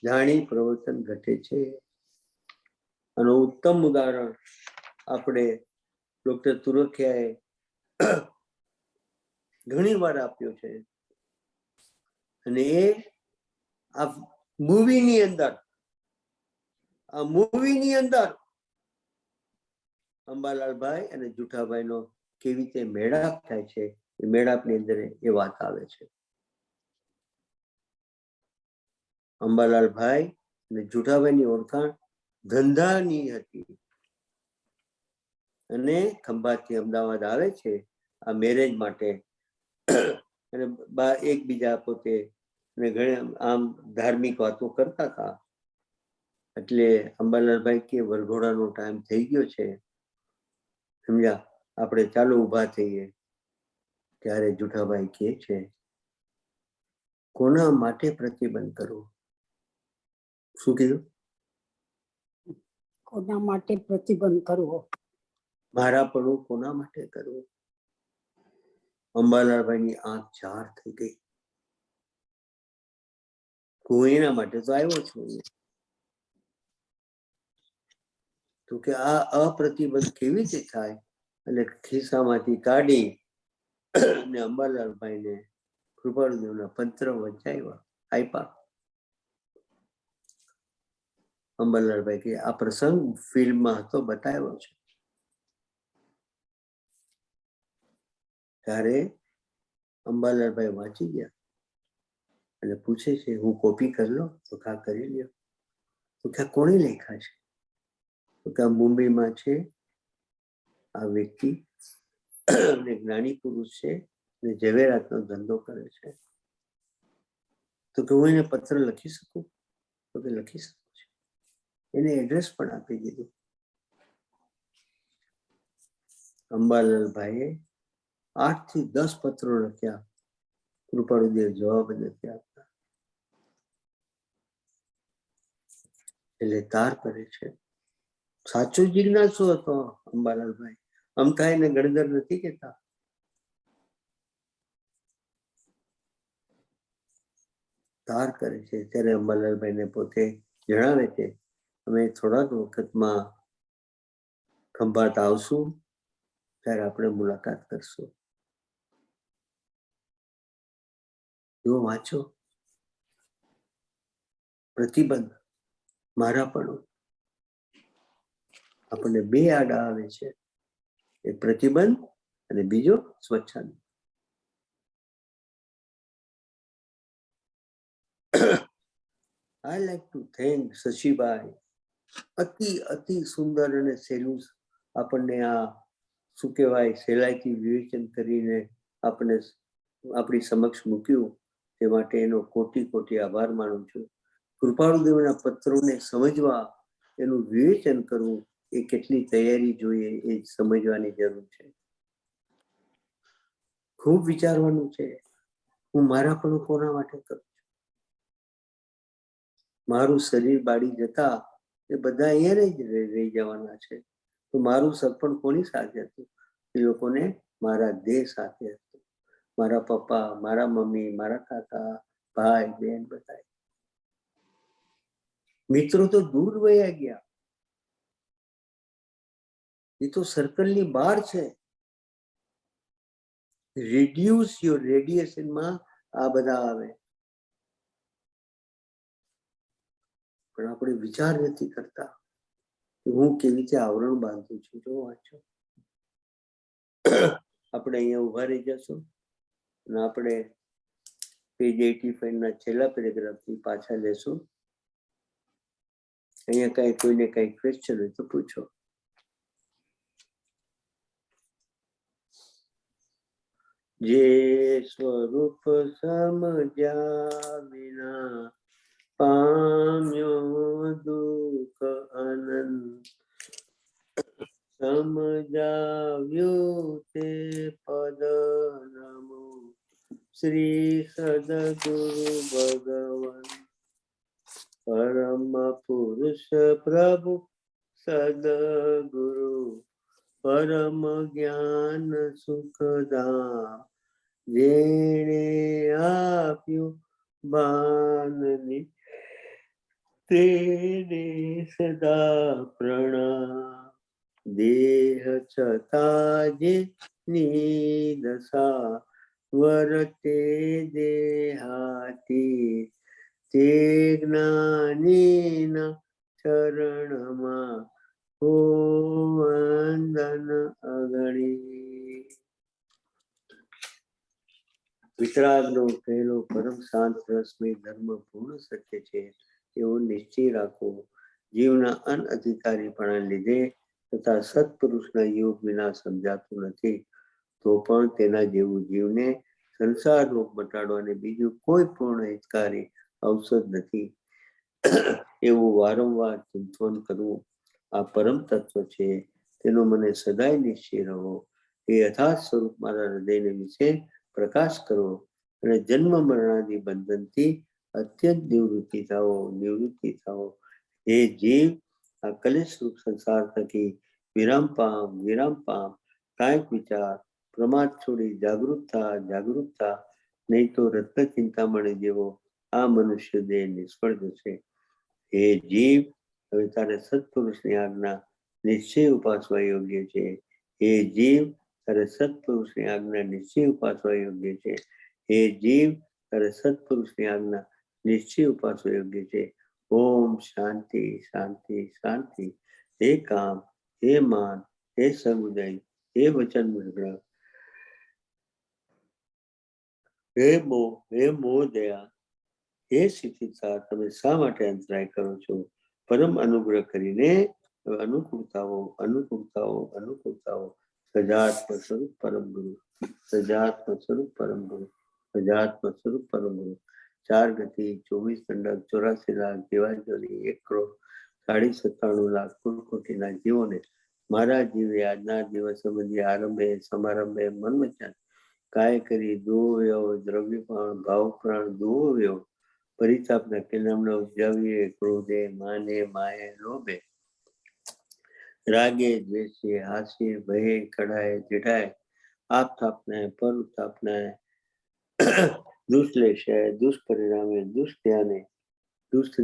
જાણી પ્રવર્તન ઘટે છે. આનું ઉત્તમ ઉદાહરણ આપણે ડોક્ટર તુરખિયાએ ઘણી વાર આપ્યો છે. અને એ આ મૂવીની અંદર અંબાલાલભાઈ અને જુઠાભાઈનો કેવી રીતે મેળાપ થાય છે, એ મેળાપની અંદર એ વાત આવે છે. અંબાલાલભાઈ અને જુઠાભાઈની ઓળખાણ ધંધાની હતી, અને ખંભાતથી અમદાવાદ આવે છે આ મેરેજ માટે, અને એકબીજા પોતે આમ ધાર્મિક વાતો કરતા હતા. એટલે અંબાલાલભાઈ કે વરઘોડાનો ટાઈમ થઈ ગયો છે, સમજ્યા, આપણે ચાલો ઊભા થઈએ. ત્યારે જુઠાભાઈ કહે છે, કોના માટે પ્રતિબંધ કરવો? શું કીધું? કોના માટે પ્રતિબંધ કરવો? મારા પડું કોના માટે કરવું? અંબાલાલભાઈની આંખ ચાર થઈ ગઈ. હું એના માટે તો આવ્યો છું. તો કે આ અપ્રતિબંધ કેવી રીતે થાય? એટલે ખિસ્સામાંથી કાઢી ને અંબાલાલભાઈને કૃપાળુદેવના પંત્ર વંચાવ્યા, આપ્યા. અંબાલાલભાઈ કે આ પ્રસંગ ફિલ્મમાં હતો, બતાવ્યો છે. ત્યારે અંબાલાલભાઈ વાંચી ગયા અને પૂછે છે, હું કોપી કરી લો? તો કા કરી લ્યો. તો કે કોણે લખ્યા છે? તો કે મુંબઈમાં છે આ વ્યક્તિ, જ્ઞાની પુરુષ છે અને ઝવેરાતનો ધંધો કરે છે. તો કે હું એને પત્ર લખી શકું? તો કે લખી શકું છું. એને એડ્રેસ પણ આપી દીધું. અંબાલાલભાઈએ 8 થી 10 પત્રો લખ્યા. કૃપાળુદેવ જવાબ નથી આપતા. એટલે તાર કરે છે. સાચો જિજ્ઞાસુ હતો અંબાલાલભાઈ. અમથા એને ગણધર નથી કહેતા. તાર કરે છે. ત્યારે અંબાલાલભાઈને પોતે જણાવે છે, અમે થોડાક વખતમાં ખંભાત આવશું, ત્યારે આપણે મુલાકાત કરશું. જો વાંચો, પ્રતિબંધ મારા પણ આપણને બે આડા આવે છે, એક પ્રતિબંધ અને બીજો સ્વચ્છંદ. I like to thank શશીભાઈ. અતિ સુંદર અને સહેલું આપણને આ શું કહેવાય સહેલાઈથી વિવેચન કરીને આપણે આપણી સમક્ષ મૂક્યું, તે માટે એનો કોટી કોટી આભાર માનું છું. કૃપાળુદેવના પત્રોને સમજવા, એનું વિવેચન કરવું, એ કેટલી તૈયારી જોઈએ એ સમજવાની જરૂર છે. ખૂબ વિચારવાનું છે. હું મારા પણ કોના માટે કરું છું? મારું શરીર બાળી જતા એ બધા અહીંયા જ રહી જવાના છે. તો મારું સગપણ કોની સાથે હતું? એ લોકોને મારા દેહ સાથે હતું. મારા પપ્પા, મારા મમ્મી, મારા કાકા, ભાઈ, બહેન બધા. મિત્રો તો દૂર વયા ગયા. એ તો સર્કલની બહાર છે. રિડ્યુસ યોર રેડિયેશનમાં આ બધા આવે. પણ આપણે વિચાર નથી કરતા હું કેવી રીતે આવરણ બાંધું છું. જો વાંચો, આપણે અહીંયા ઉભા રહી જશું અને આપણે પેજ 85 ના છેલ્લા પેરેગ્રાફથી પાછા લેશું. અહીંયા કઈ કોઈને કઈ ક્વેશ્ચન હોય તો પૂછો. જે સ્વરૂપ સમજ્યા વિના પામ્યો દુઃખ અનંત, સમજાવ્યું તે પદ નમો શ્રી સદગુરુ ભગવાન. પરમ પુરુષ પ્રભુ સદગુરુ પરમ જ્ઞાન સુખધામ, જેણે આપ્યું બાનને તેને સદા પ્રણામ. દેહ છતાં જે નિદશા વર્તે દેહાતી, તે જ્ઞાનીના ચરણમાં હો વંદન અગણી. વિતરાગનો કહેલો પરમ શાંત રસમય ધર્મ પૂર્ણ સત્ય છે એવો નિશ્ચય રાખો. જીવના અનઅધિકારીપણા લીધે તથા સત્પુરુષના યોગ વિના સમજાતું નથી, તો પણ તેના જેવું જીવને સંસાર રોગ મટાડવાને બીજું કોઈ પૂર્ણ હિતકારી ઔષધ નથી એવું વારંવાર ચિંતન કરવું આ પરમ તત્વ છે. તેનો મને સદાય નિશ્ચય રહો. એ યથાર્થ સ્વરૂપ મારા હૃદયને વિશે પ્રકાશ કરો અને જન્મ મરણાદી બંધનથી અત્યંત નિવૃત્તિ થાઓ. એ જીવ આ કલેશ રૂપ સંસાર થકી વિરામ પામ. કાંઈક વિચાર પ્રમાદ છોડી જાગૃત થા, નહીં તો રત્ન ચિંતામણી જેવો આ મનુષ્ય દેહ નિષ્ફળ જશે. હે જીવ, હવે તારે સત્પુરુષની આજ્ઞા નિશ્ચય ઉપાસવા યોગ્ય છે. હે જીવ, તારે સત્પુરુષની આજ્ઞા નિશ્ચય ઉપાસવા યોગ્ય છે. હે જીવ, તારે સત્પુરુષની આજ્ઞા નિશ્ચય ઉપાસવા યોગ્ય છે. ઓમ શાંતિ શાંતિ શાંતિ. હે કામ, હે માન, હે સમુદય, હે વચન મૃગણ, હે મોહ દયા, હે શિક્ષિતા, તમે શા માટે અંતરાય કરો છો? પરમ અનુગ્રહ કરીને અનુકૂળતાઓ. સજાત્મ સ્વરૂપ પરમ ગુરુ, સજાત્મ સ્વરૂપ પરમ ગુરુ, સજાત્મ સ્વરૂપ પરમ ગુરુ. 4 ગતિ, 24 દંડક, 84 લાખ દેવાજોની 1 કરોડ 97 લાખ કુલ કોટીના જીવોને મારા જીવે આજના દિવસ સંબંધી આરંભે સમારંભે મન વચન કાય કરી દુવ્યવ દ્રવ્ય પ્રાણ ભાવ પ્રાણ દુવ્યવ પરિતાપના કિનામના ઉપજાવીએ ક્રોધે માને માયે લોભે રાગે દ્વેષે હાસ્ય ભયે કઢાય જેઠાય આપ થાપને પર ઉતાપને દુષ્લેશે દુષ્પરિણામે દુષ્ટ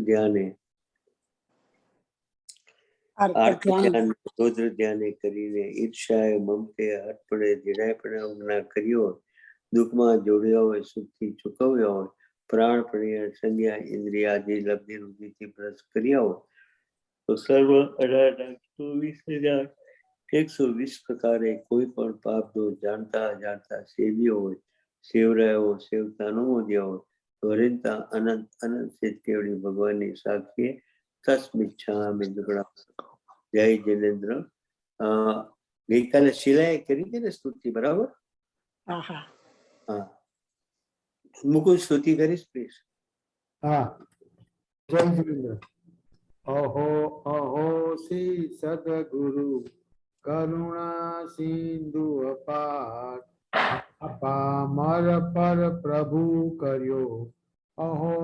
ધ્યાને આર્થ ધ્યાને કરીને ઈર્ષાએ મમતે હટપડે ધીરાયપણે ઉગ્ના કર્યો, દુઃખમાં જોડ્યા હોય સુખથી ચૂકવ્યા હોય, પ્રાણ પ્રિય સંજ્ઞા ઇન્દ્રિયાદિ લબ્ધિ રૂપિથી ભ્રષ્ટ કર્યા હોય, તો સર્વ 18,24,120 પ્રકારે કોઈ પણ પાપ દોષ જાણતા અજાણતા સેવ્યો હોય, સેવરાયો સેવતા ન મોદ્યા હોય, તો હરિતા અનંત સિદ્ધ કેવડી ભગવાનની સાક્ષીએ તસ્મિચ્છામિ દુર્ગણા. જય જિનેન્દ્ર. ગઈકાલે શિલાએ કરી હતી ને સ્તુતિ, બરાબર? હા, મુકુલ સ્તુતિ કરીશ પ્લીઝ. હા, જય જિનેન્દ્ર. અહો અહો શ્રી સદગુરુ કરુણા સિંધુ અપાર, અપામર પર પ્રભુ કર્યો અહો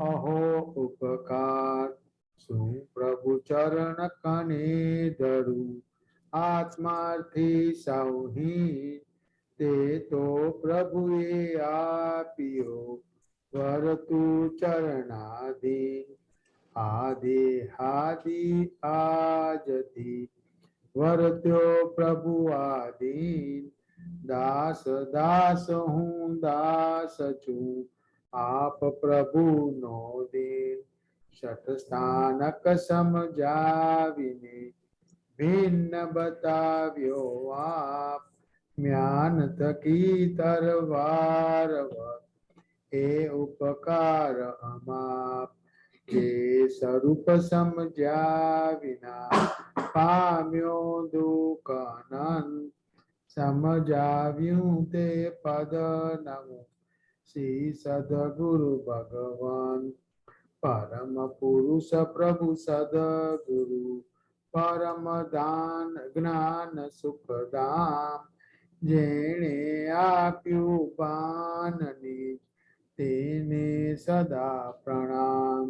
અહો ઉપકાર શું પ્રભુ ચરણ કને ધરું આત્માથી સૌહી તે તો પ્રભુએ આપ્યો વરતું ચરણાધીન આદિ હાદિ આજથી વર્ત્યો પ્રભુ આદીન દાસ દાસ હું દાસ છું આપ પ્રભુ નો દીન શત સ્થાનક સમજાવીને ભિન્ન બતાવ્યો આપ જ્ઞાન થકી તરવાર એ ઉપકાર અમાપ જે સ્વરૂપ સમજ્યા વિના પામ્યો દુઃખ અનંત સમજાવ્યું તે પદ નવું શ્રી સદગુરુ ભગવાન પરમ પુરુષ પ્રભુ સદગુરુ પરમ દાન જ્ઞાન સુખધામ જેણે આપ્યું પાનની તેને સદા પ્રણામ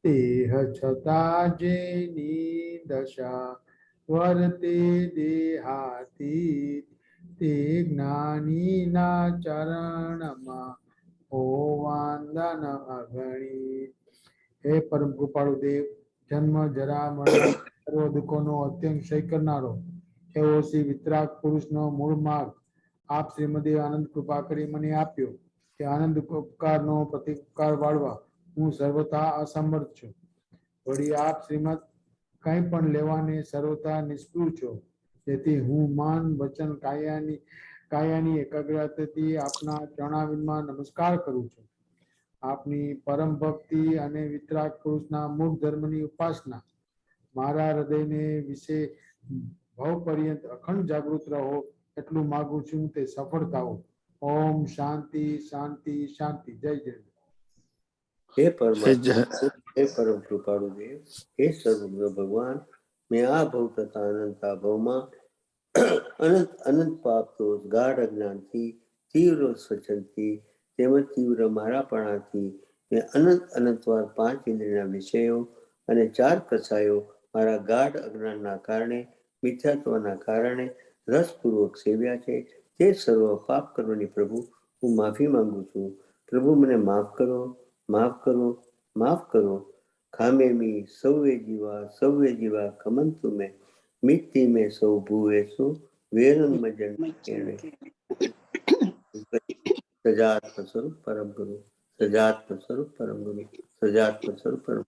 તેહ છતાં જેની દશા વર્તે દેહાતી તે જ્ઞાનીના ચરણમાં હોવાંદન અગણિત. હે પરમ કૃપાળુ દેવ, જન્મ જરા મરણ સર્વ દુઃખોનો અત્યંત ક્ષય કરનારો એવો શ્રી વિતરાગ પુરુષનો મૂળ માર્ગ આપ શ્રીમદે આનંદ કૃપા કરી મને આપ્યો. તે આનંદ ઉપકારનો પ્રતિકાર વાળવા હું સર્વથા અસમર્થ છું. વળી આપ શ્રીમદ કંઈ પણ લેવાને સર્વથા નિષ્ફળ છો. તેથી હું મન વચન કાયાની એકાગ્રતાથી આપના ચરણારવિંદમાં નમસ્કાર કરું છું. આપની પરમ ભક્તિ અને વિતરાગ પુરુષના મૂળ ધર્મની ઉપાસના મારા હૃદયને વિશે ભવ પર્યંત અખંડ જાગૃત રહો એટલું માગું છું. તે સફળ થાઓ. ઓમ શાંતિ શાંતિ શાંતિ. જય જય. હે પરમાત્મા, હે પરમ કૃપાળુ દેવ, હે સર્વજ્ઞ ભગવાન, મેં આ ભવ તથા અનંત આ ભવમાં અનંત અનંત પાપ દોષ ગાઢ અજ્ઞાનથી તીવ્ર સ્વચનથી તેમજ તીવ્ર મારાપણાથી મેં અનંત અનંતવાર 5 ઇન્દ્રિયના વિષયો અને 4 કસાયો મારા ગાઢ અજ્ઞાનના કારણે મિથ્યાત્વના કારણે રસપૂર્વક સેવ્યા છે. તે સર્વ પાપ કરવાની પ્રભુ હું માફી માંગુ છું. પ્રભુ મને માફ કરો, માફ કરો, માફ કરો. ખામે મી સૌવે જીવા કમંતુ મેં મિત્તિ મેં સૌ ભૂવેસુ વેરન મજન કેણે સજાત્મ સ્વરૂપ પરમ ગુરુ, સજાત્મ સ્વરૂપ પરમ ગુરુ, સજાત્મ સ્વરૂપ પરમ